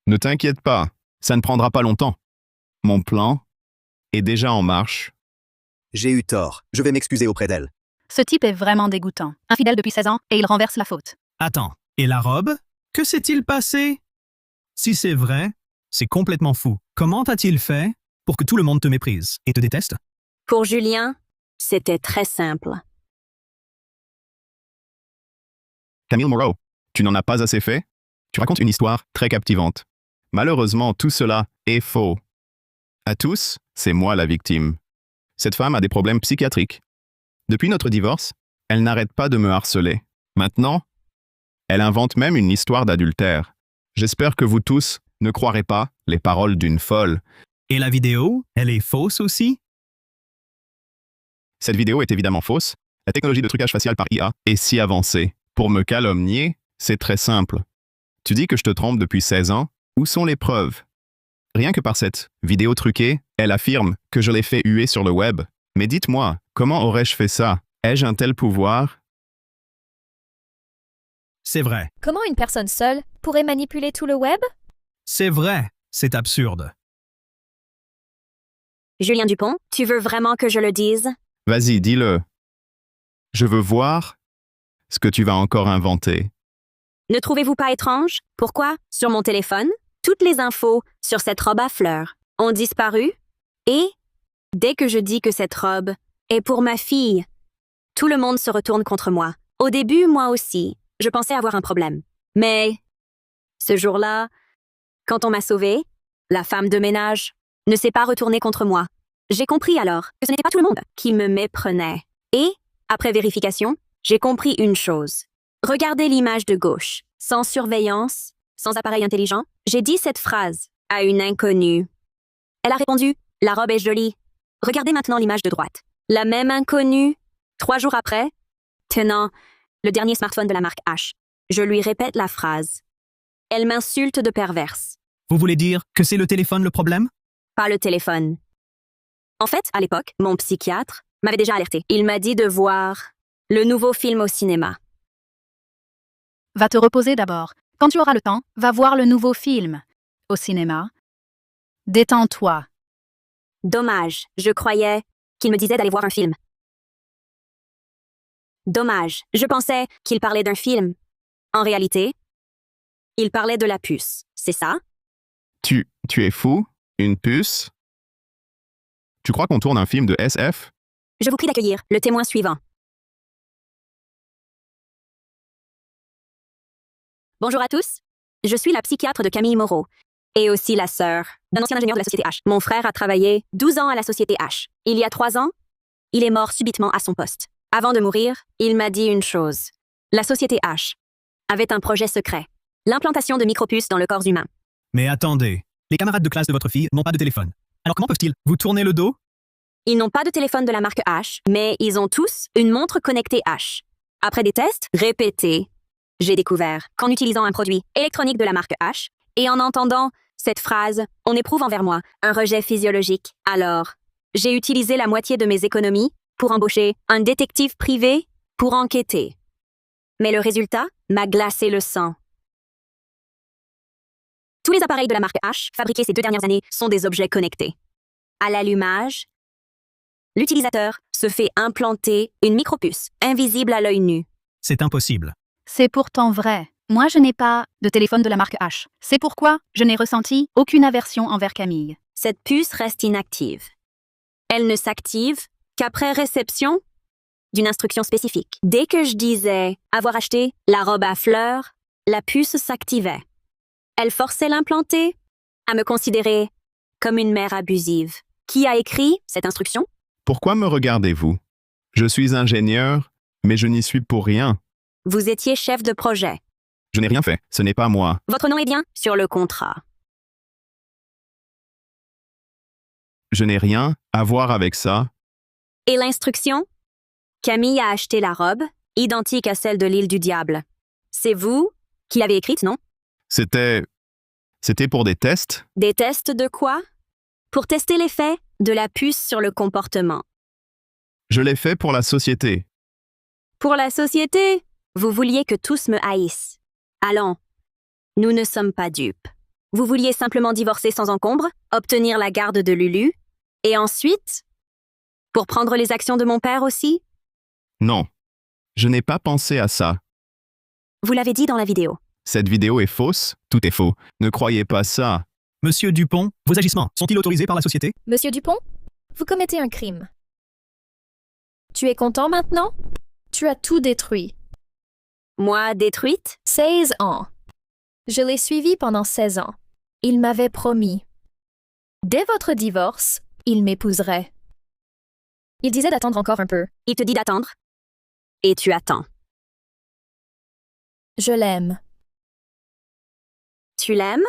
Ne t'inquiète pas, ça ne prendra pas longtemps. Mon plan est déjà en marche. J'ai eu tort. Je vais m'excuser auprès d'elle. Ce type est vraiment dégoûtant. Infidèle depuis 16 ans et il renverse la faute. Attends, et la robe? Que s'est-il passé? Si c'est vrai, c'est complètement fou. Comment a-t-il fait pour que tout le monde te méprise et te déteste? Pour Julien, c'était très simple. Camille Moreau, tu n'en as pas assez fait? Tu racontes une histoire très captivante. Malheureusement, tout cela est faux. À tous, c'est moi la victime. Cette femme a des problèmes psychiatriques. Depuis notre divorce, elle n'arrête pas de me harceler. Maintenant, elle invente même une histoire d'adultère. J'espère que vous tous ne croirez pas les paroles d'une folle. Et la vidéo, elle est fausse aussi? Cette vidéo est évidemment fausse. La technologie de trucage facial par IA est si avancée. Pour me calomnier, c'est très simple. Tu dis que je te trompe depuis 16 ans. Où sont les preuves? Rien que par cette vidéo truquée, elle affirme que je l'ai fait huer sur le web. Mais dites-moi, comment aurais-je fait ça? Ai-je un tel pouvoir? C'est vrai. Comment une personne seule pourrait manipuler tout le web? C'est vrai. C'est absurde. Julien Dupont, tu veux vraiment que je le dise? Vas-y, dis-le. Je veux voir ce que tu vas encore inventer. Ne trouvez-vous pas étrange? Pourquoi, sur mon téléphone, toutes les infos sur cette robe à fleurs ont disparu? Et, dès que je dis que cette robe est pour ma fille, tout le monde se retourne contre moi. Au début, moi aussi, je pensais avoir un problème. Mais ce jour-là, quand on m'a sauvée, la femme de ménage ne s'est pas retournée contre moi. J'ai compris alors que ce n'était pas tout le monde qui me méprenait. Et, après vérification, j'ai compris une chose. Regardez l'image de gauche. Sans surveillance, sans appareil intelligent, j'ai dit cette phrase à une inconnue. Elle a répondu « La robe est jolie ». Regardez maintenant l'image de droite. La même inconnue, 3 jours après, tenant le dernier smartphone de la marque H. Je lui répète la phrase. Elle m'insulte de perverse. Vous voulez dire que c'est le téléphone le problème? Pas le téléphone. En fait, à l'époque, mon psychiatre m'avait déjà alerté. Il m'a dit de voir le nouveau film au cinéma. Va te reposer d'abord. Quand tu auras le temps, va voir le nouveau film. Au cinéma. Détends-toi. Dommage, je croyais qu'il me disait d'aller voir un film. Dommage, je pensais qu'il parlait d'un film. En réalité, il parlait de la puce, c'est ça? Tu es fou? Une puce? Tu crois qu'on tourne un film de SF? Je vous prie d'accueillir le témoin suivant. Bonjour à tous. Je suis la psychiatre de Camille Moreau et aussi la sœur d'un ancien ingénieur de la société H. Mon frère a travaillé 12 ans à la société H. Il y a 3 ans, il est mort subitement à son poste. Avant de mourir, il m'a dit une chose. La société H avait un projet secret. L'implantation de micropuces dans le corps humain. Mais attendez, les camarades de classe de votre fille n'ont pas de téléphone. Alors comment peuvent-ils vous tourner le dos? Ils n'ont pas de téléphone de la marque H, mais ils ont tous une montre connectée H. Après des tests répétés, j'ai découvert qu'en utilisant un produit électronique de la marque H et en entendant cette phrase « On éprouve envers moi un rejet physiologique », alors j'ai utilisé la moitié de mes économies pour embaucher un détective privé pour enquêter. Mais le résultat m'a glacé le sang. Tous les appareils de la marque H fabriqués ces 2 dernières années sont des objets connectés. À l'allumage, l'utilisateur se fait implanter une micropuce invisible à l'œil nu. C'est impossible. C'est pourtant vrai. Moi, je n'ai pas de téléphone de la marque H. C'est pourquoi je n'ai ressenti aucune aversion envers Camille. Cette puce reste inactive. Elle ne s'active qu'après réception d'une instruction spécifique. Dès que je disais avoir acheté la robe à fleurs, la puce s'activait. Elle forçait l'implanté à me considérer comme une mère abusive. Qui a écrit cette instruction? Pourquoi me regardez-vous? Je suis ingénieur, mais je n'y suis pour rien. Vous étiez chef de projet. Je n'ai rien fait, ce n'est pas moi. Votre nom est bien sur le contrat. Je n'ai rien à voir avec ça. Et l'instruction? Camille a acheté la robe, identique à celle de l'île du diable. C'est vous qui l'avez écrite, non? C'était pour des tests? Des tests de quoi? Pour tester l'effet de la puce sur le comportement. Je l'ai fait pour la société. Pour la société? Vous vouliez que tous me haïssent. Allons, nous ne sommes pas dupes. Vous vouliez simplement divorcer sans encombre, obtenir la garde de Lulu, et ensuite, pour prendre les actions de mon père aussi? Non, je n'ai pas pensé à ça. Vous l'avez dit dans la vidéo. Cette vidéo est fausse, tout est faux. Ne croyez pas ça. Monsieur Dupont, vos agissements sont-ils autorisés par la société? Monsieur Dupont, vous commettez un crime. Tu es content maintenant? Tu as tout détruit. Moi, détruite? 16 ans. Je l'ai suivi pendant 16 ans. Il m'avait promis. Dès votre divorce, il m'épouserait. Il disait d'attendre encore un peu. Il te dit d'attendre? Et tu attends. Je l'aime. Tu l'aimes?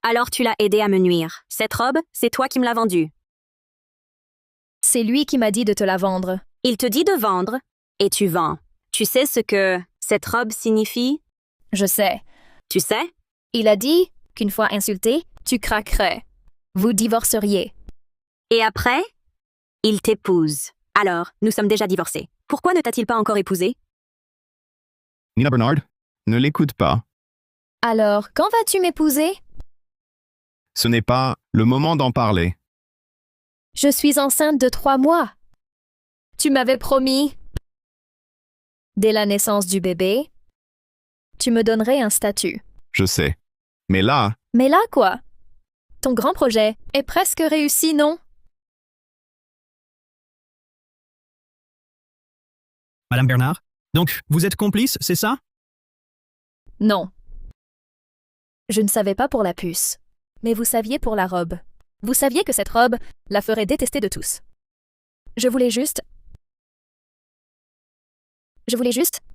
Alors tu l'as aidé à me nuire. Cette robe, c'est toi qui me l'as vendue. C'est lui qui m'a dit de te la vendre. Il te dit de vendre, et tu vends. Tu sais ce que cette robe signifie? Je sais. Tu sais? Il a dit qu'une fois insulté, tu craquerais. Vous divorceriez. Et après, il t'épouse. Alors, nous sommes déjà divorcés. Pourquoi ne t'a-t-il pas encore épousé? Nina Bernard, ne l'écoute pas. Alors, quand vas-tu m'épouser? Ce n'est pas le moment d'en parler. Je suis enceinte de 3 mois. Tu m'avais promis. Dès la naissance du bébé, tu me donnerais un statut. Je sais. Mais là... Mais là, quoi? Ton grand projet est presque réussi, non? Madame Bernard, Donc, vous êtes complice, c'est ça? Non. Je ne savais pas pour la puce. Mais vous saviez pour la robe. Vous saviez que cette robe la ferait détester de tous. Je voulais juste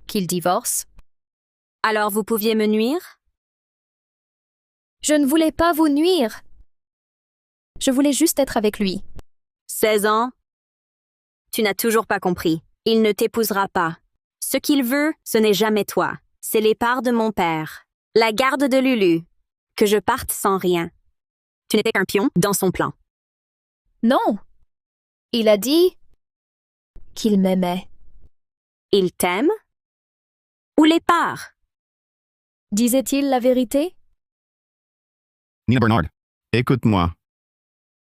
qu'il divorce. Alors vous pouviez me nuire? Je ne voulais pas vous nuire. Je voulais juste être avec lui. 16 ans? Tu n'as toujours pas compris. Il ne t'épousera pas. Ce qu'il veut, ce n'est jamais toi. C'est les parts de mon père. La garde de Lulu. Que je parte sans rien. Tu n'étais qu'un pion dans son plan. Non. Il a dit qu'il m'aimait. Il t'aime? Ou les parts? Disait-il la vérité? Nina Bernard, écoute-moi.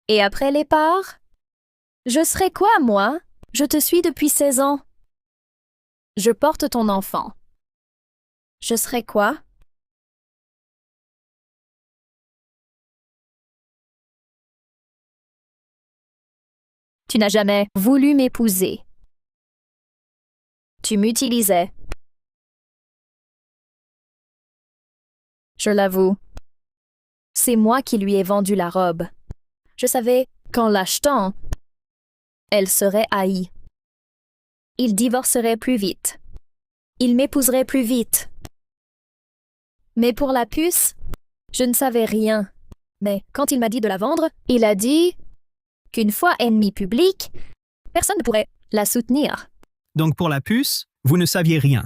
Et après les parts? Je serai quoi, moi? Je te suis depuis 16 ans. Je porte ton enfant. Je serai quoi? Tu n'as jamais voulu m'épouser. Tu m'utilisais. Je l'avoue. C'est moi qui lui ai vendu la robe. Je savais qu'en l'achetant, elle serait haïe. Il divorcerait plus vite. Il m'épouserait plus vite. Mais pour la puce, je ne savais rien. Mais quand il m'a dit de la vendre, il a dit qu'une fois ennemie publique, personne ne pourrait la soutenir. Donc pour la puce, vous ne saviez rien.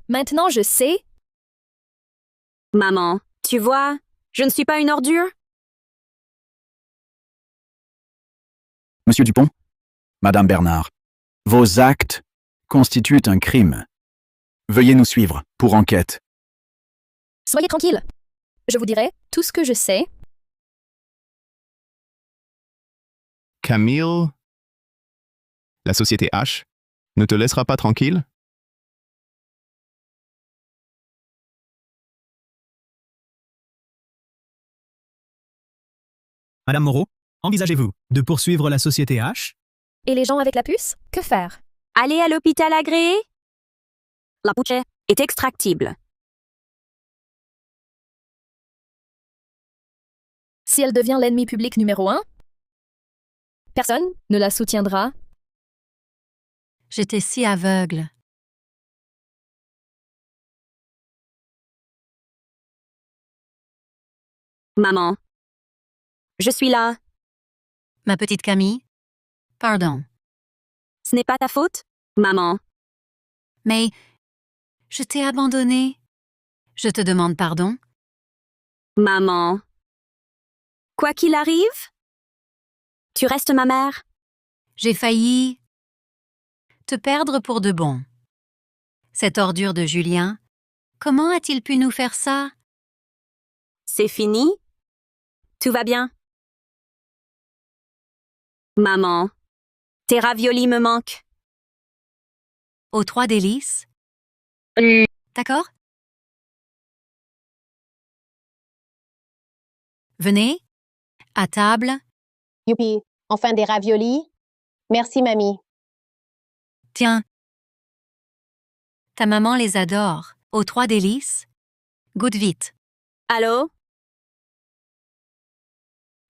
Maintenant je sais. Maman, tu vois, je ne suis pas une ordure. Monsieur Dupont, Madame Bernard, vos actes constituent un crime. Veuillez nous suivre pour enquête. Soyez tranquille. Je vous dirai tout ce que je sais. Camille, la société H ne te laissera pas tranquille? Madame Moreau, envisagez-vous de poursuivre la société H? Et les gens avec la puce, que faire? Aller à l'hôpital agréé? La puce est extractible. Si elle devient l'ennemi public numéro 1, personne ne la soutiendra. J'étais si aveugle. Maman, je suis là. Ma petite Camille? Pardon. Ce n'est pas ta faute, maman. Mais je t'ai abandonnée. Je te demande pardon. Maman. Quoi qu'il arrive, tu restes ma mère. J'ai failli te perdre pour de bon. Cette ordure de Julien, comment a-t-il pu nous faire ça? C'est fini? Tout va bien? Maman, tes raviolis me manquent. Aux 3 délices? D'accord? Venez, à table. Youpi, enfin des raviolis? Merci, mamie. Tiens. Ta maman les adore. Aux 3 délices? Goûte vite. Allô?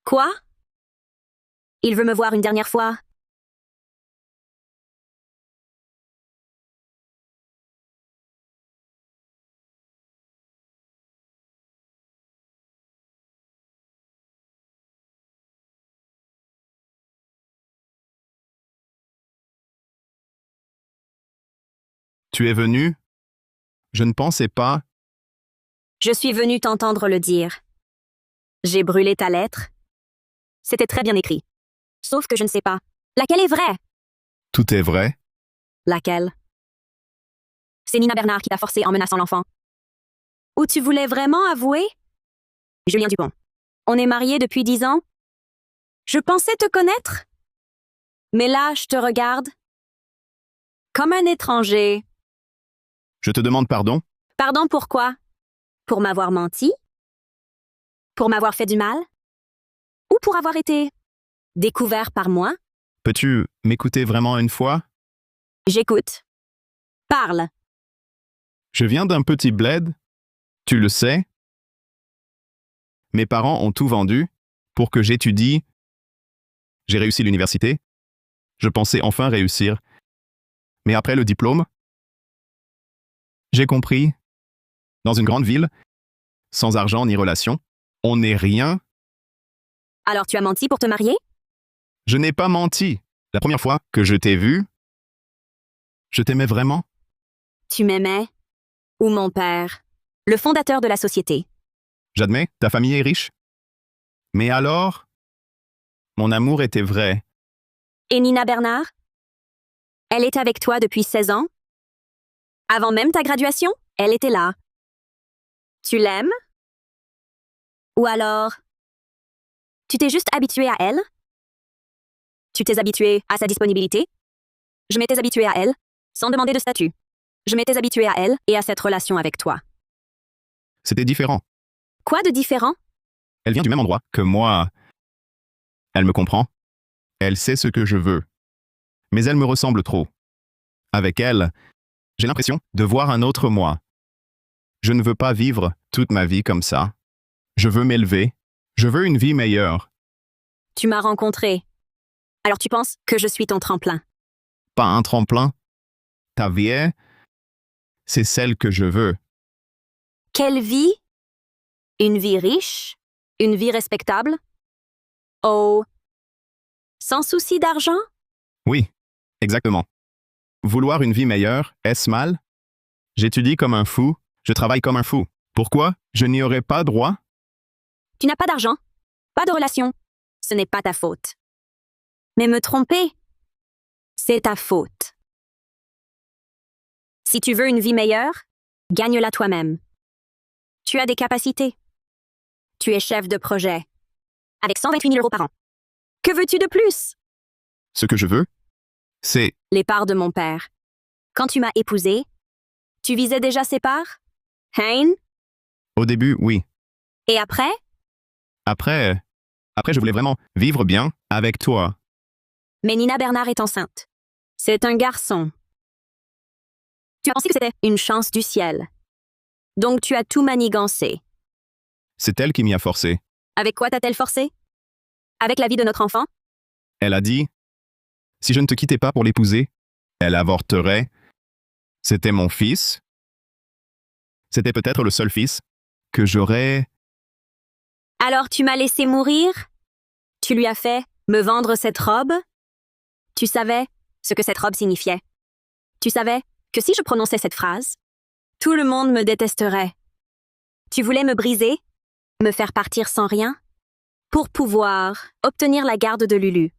Quoi? Il veut me voir une dernière fois. Tu es venu? Je ne pensais pas. Je suis venue t'entendre le dire. J'ai brûlé ta lettre. C'était très bien écrit. Sauf que je ne sais pas. Laquelle est vraie? Tout est vrai? Laquelle? C'est Nina Bernard qui t'a forcé en menaçant l'enfant. Ou tu voulais vraiment avouer? Julien Dupont. On est mariés depuis 10 ans? Je pensais te connaître. Mais là, je te regarde. Comme un étranger. Je te demande pardon? Pardon pourquoi? Pour m'avoir menti? Pour m'avoir fait du mal? Ou pour avoir été découvert par moi? Peux-tu m'écouter vraiment une fois? J'écoute. Parle. Je viens d'un petit bled. Tu le sais. Mes parents ont tout vendu pour que j'étudie. J'ai réussi l'université. Je pensais enfin réussir. Mais après le diplôme, j'ai compris. Dans une grande ville, sans argent ni relation, on n'est rien. Alors tu as menti pour te marier? Je n'ai pas menti. La première fois que je t'ai vu, je t'aimais vraiment. Tu m'aimais? Ou mon père, le fondateur de la société? J'admets, ta famille est riche. Mais alors, mon amour était vrai. Et Nina Bernard? Elle est avec toi depuis 16 ans? Avant même ta graduation, elle était là. Tu l'aimes? Ou alors, tu t'es juste habitué à elle? Tu t'es habitué à sa disponibilité? Je m'étais habitué à elle, sans demander de statut. Je m'étais habitué à elle et à cette relation avec toi. C'était différent. Quoi de différent? Elle vient du même endroit que moi. Elle me comprend. Elle sait ce que je veux. Mais elle me ressemble trop. Avec elle, j'ai l'impression de voir un autre moi. Je ne veux pas vivre toute ma vie comme ça. Je veux m'élever. Je veux une vie meilleure. Tu m'as rencontré. Alors tu penses que je suis ton tremplin? Pas un tremplin. Ta vie, c'est celle que je veux. Quelle vie? Une vie riche? Une vie respectable? Oh, sans souci d'argent? Oui, exactement. Vouloir une vie meilleure, est-ce mal? J'étudie comme un fou, je travaille comme un fou. Pourquoi je n'y aurais pas droit? Tu n'as pas d'argent, pas de relation. Ce n'est pas ta faute. Mais me tromper, c'est ta faute. Si tu veux une vie meilleure, gagne-la toi-même. Tu as des capacités. Tu es chef de projet, avec 128 000 € par an. Que veux-tu de plus? Ce que je veux, c'est Les parts de mon père. Quand tu m'as épousée, tu visais déjà ses parts? Hein? au début, oui. Et après? Après, je voulais vraiment vivre bien avec toi. Mais Nina Bernard est enceinte. C'est un garçon. Tu as pensé que c'était une chance du ciel. Donc tu as tout manigancé. C'est elle qui m'y a forcé. Avec quoi t'a-t-elle forcé? Avec la vie de notre enfant? Elle a dit, si je ne te quittais pas pour l'épouser, elle avorterait. C'était mon fils. C'était peut-être le seul fils que j'aurais. Alors tu m'as laissé mourir? Tu lui as fait me vendre cette robe? Tu savais ce que cette robe signifiait. Tu savais que si je prononçais cette phrase, tout le monde me détesterait. Tu voulais me briser, me faire partir sans rien, pour pouvoir obtenir la garde de Lulu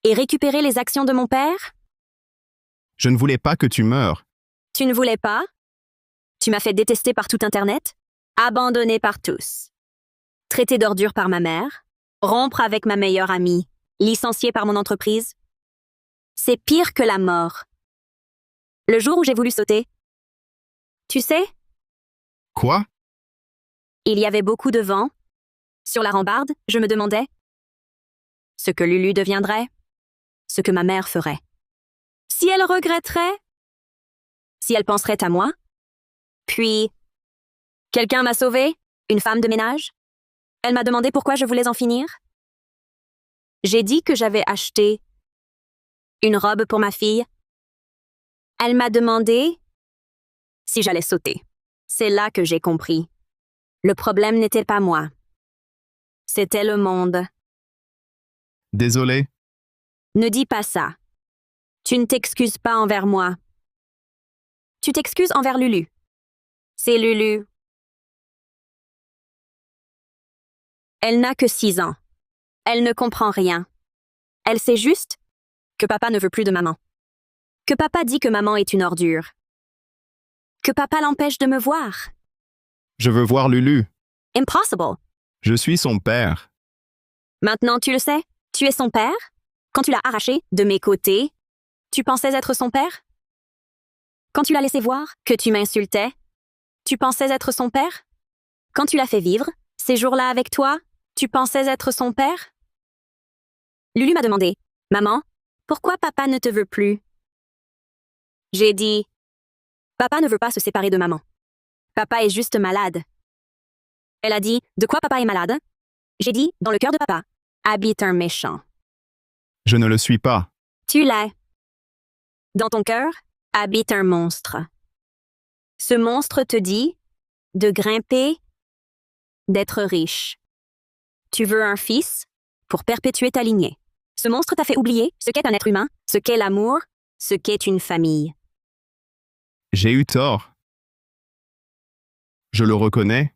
et récupérer les actions de mon père? Je ne voulais pas que tu meures. Tu ne voulais pas? Tu m'as fait détester par tout Internet, abandonner par tous, traiter d'ordure par ma mère, rompre avec ma meilleure amie, licencier par mon entreprise. C'est pire que la mort. Le jour où j'ai voulu sauter, tu sais, Quoi? il y avait beaucoup de vent. Sur la rambarde, je me demandais ce que Lulu deviendrait, ce que ma mère ferait. Si elle regretterait, si elle penserait à moi. Puis, quelqu'un m'a sauvée, une femme de ménage. Elle m'a demandé pourquoi je voulais en finir. J'ai dit que j'avais acheté une robe pour ma fille. Elle m'a demandé si j'allais sauter. C'est là que j'ai compris. Le problème n'était pas moi. C'était le monde. Désolé. Ne dis pas ça. Tu ne t'excuses pas envers moi. Tu t'excuses envers Lulu. C'est Lulu. Elle n'a que 6 ans. Elle ne comprend rien. Elle sait juste que papa ne veut plus de maman. Que papa dit que maman est une ordure. Que papa l'empêche de me voir. Je veux voir Lulu. Impossible. Je suis son père. Maintenant, tu le sais, tu es son père? Quand tu l'as arraché de mes côtés, tu pensais être son père? Quand tu l'as laissé voir que tu m'insultais, tu pensais être son père? Quand tu l'as fait vivre ces jours-là avec toi, tu pensais être son père? Lulu m'a demandé, « Maman, pourquoi papa ne te veut plus? » J'ai dit, Papa ne veut pas se séparer de maman. Papa est juste malade. Elle a dit, de quoi papa est malade? J'ai dit, dans le cœur de papa, habite un méchant. Je ne le suis pas. Tu l'es. Dans ton cœur, habite un monstre. Ce monstre te dit de grimper, d'être riche. Tu veux un fils pour perpétuer ta lignée. Ce monstre t'a fait oublier ce qu'est un être humain, ce qu'est l'amour, ce qu'est une famille. J'ai eu tort. Je le reconnais.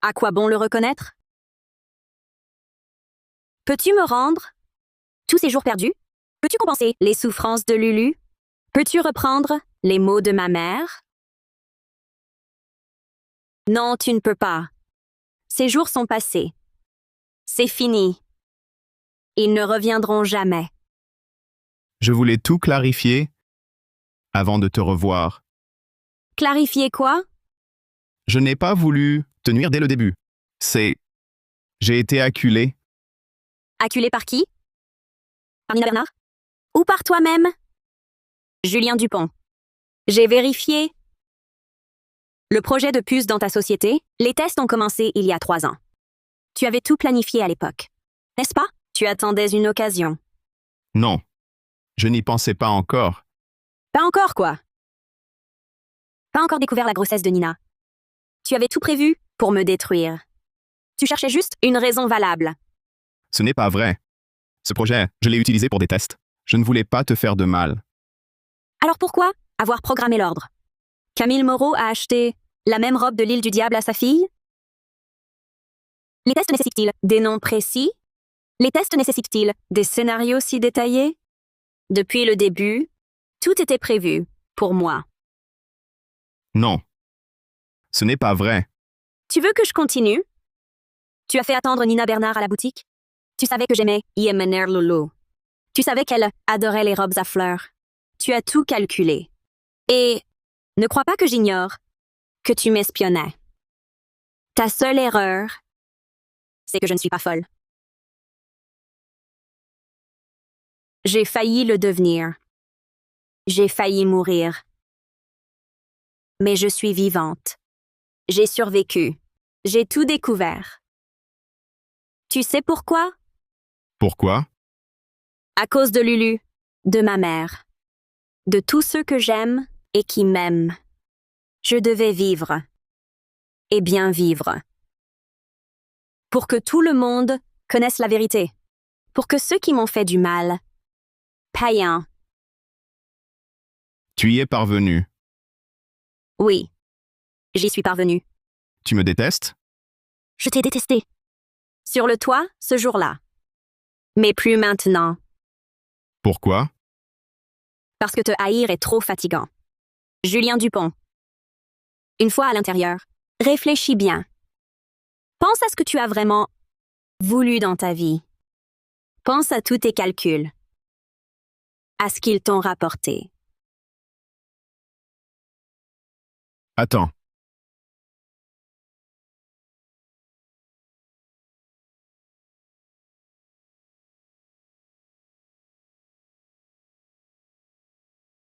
À quoi bon le reconnaître? Peux-tu me rendre tous ces jours perdus? Peux-tu compenser les souffrances de Lulu? Peux-tu reprendre les mots de ma mère? Non, tu ne peux pas. Ces jours sont passés. C'est fini. Ils ne reviendront jamais. Je voulais tout clarifier avant de te revoir. Clarifier quoi? Je n'ai pas voulu te nuire dès le début. J'ai été acculé. Acculé par qui? Par Nina Bernard? Ou par toi-même? Julien Dupont. J'ai vérifié. Le projet de puce dans ta société, les tests ont commencé il y a 3 ans. Tu avais tout planifié à l'époque. N'est-ce pas? Tu attendais une occasion. Non. Je n'y pensais pas encore. Pas encore quoi? Pas encore découvert la grossesse de Nina. Tu avais tout prévu pour me détruire. Tu cherchais juste une raison valable. Ce n'est pas vrai. Ce projet, je l'ai utilisé pour des tests. Je ne voulais pas te faire de mal. Alors pourquoi avoir programmé l'ordre? Camille Moreau a acheté la même robe de l'île du diable à sa fille? Les tests nécessitent-ils des noms précis? Les tests nécessitent-ils des scénarios si détaillés? Depuis le début, tout était prévu pour moi. Non. Ce n'est pas vrai. Tu veux que je continue? Tu as fait attendre Nina Bernard à la boutique? Tu savais que j'aimais Yemener Lolo. Tu savais qu'elle adorait les robes à fleurs. Tu as tout calculé. Et ne crois pas que j'ignore que tu m'espionnais. Ta seule erreur, c'est que je ne suis pas folle. J'ai failli le devenir. J'ai failli mourir. Mais je suis vivante. J'ai survécu. J'ai tout découvert. Tu sais pourquoi? Pourquoi? À cause de Lulu, de ma mère, de tous ceux que j'aime et qui m'aiment. Je devais vivre. Et bien vivre. Pour que tout le monde connaisse la vérité. Pour que ceux qui m'ont fait du mal payent un. Tu y es parvenu. Oui, j'y suis parvenue. Tu me détestes? Je t'ai détesté. Sur le toit, ce jour-là. Mais plus maintenant. Pourquoi? Parce que te haïr est trop fatigant. Julien Dupont. Une fois à l'intérieur, réfléchis bien. Pense à ce que tu as vraiment voulu dans ta vie. Pense à tous tes calculs. À ce qu'ils t'ont rapporté. Attends.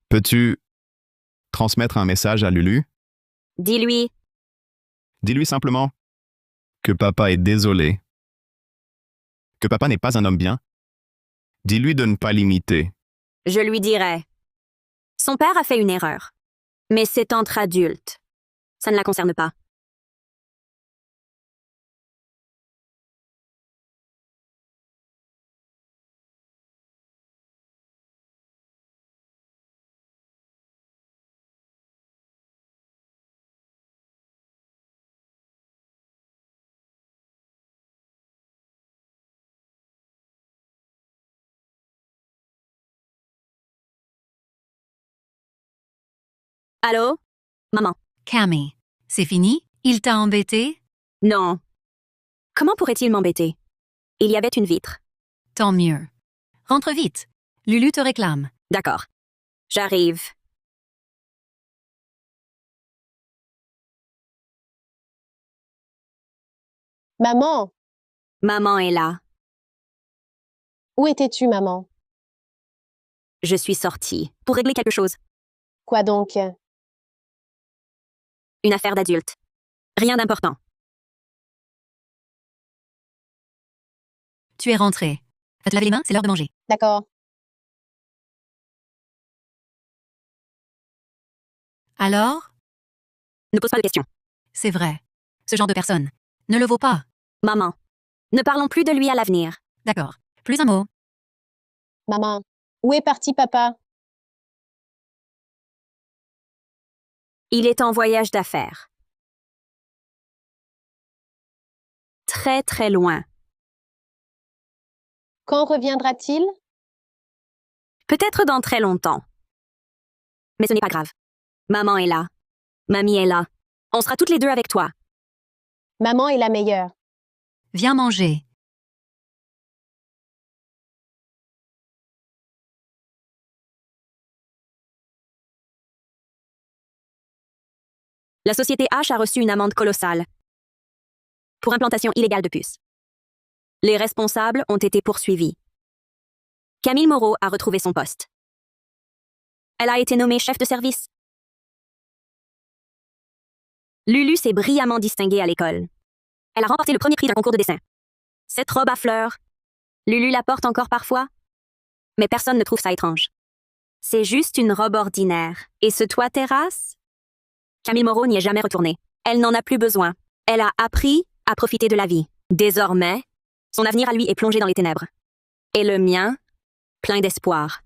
Peux-tu transmettre un message à Lulu? Dis-lui. Dis-lui simplement que papa est désolé. Que papa n'est pas un homme bien. Dis-lui de ne pas l'imiter. Je lui dirai. Son père a fait une erreur. Mais c'est entre adultes. Ça ne la concerne pas. Allô? Maman. Camille, c'est fini? Il t'a embêté? Non. Comment pourrait-il m'embêter? Il y avait une vitre. Tant mieux. Rentre vite. Lulu te réclame. D'accord. J'arrive. Maman, Maman est là. où étais-tu, maman? Je suis sortie pour régler quelque chose. Quoi donc? Une affaire d'adulte. Rien d'important. Tu es rentré. Va te laver les mains, c'est l'heure de manger. D'accord. Alors? Ne pose pas de questions. C'est vrai. Ce genre de personne ne le vaut pas. Maman, ne parlons plus de lui à l'avenir. D'accord. Plus un mot. Maman, où est parti papa? Il est en voyage d'affaires. Très très loin. Quand reviendra-t-il? Peut-être dans très longtemps. Mais ce n'est pas grave. Maman est là. Mamie est là. On sera toutes les deux avec toi. Maman est la meilleure. Viens manger. La société H a reçu une amende colossale pour implantation illégale de puces. Les responsables ont été poursuivis. Camille Moreau a retrouvé son poste. Elle a été nommée chef de service. Lulu s'est brillamment distinguée à l'école. Elle a remporté le premier prix d'un concours de dessin. Cette robe à fleurs, Lulu la porte encore parfois, mais personne ne trouve ça étrange. C'est juste une robe ordinaire. Et ce toit terrasse? Camille Moreau n'y est jamais retournée. Elle n'en a plus besoin. Elle a appris à profiter de la vie. Désormais, son avenir à lui est plongé dans les ténèbres. Et le mien, plein d'espoir.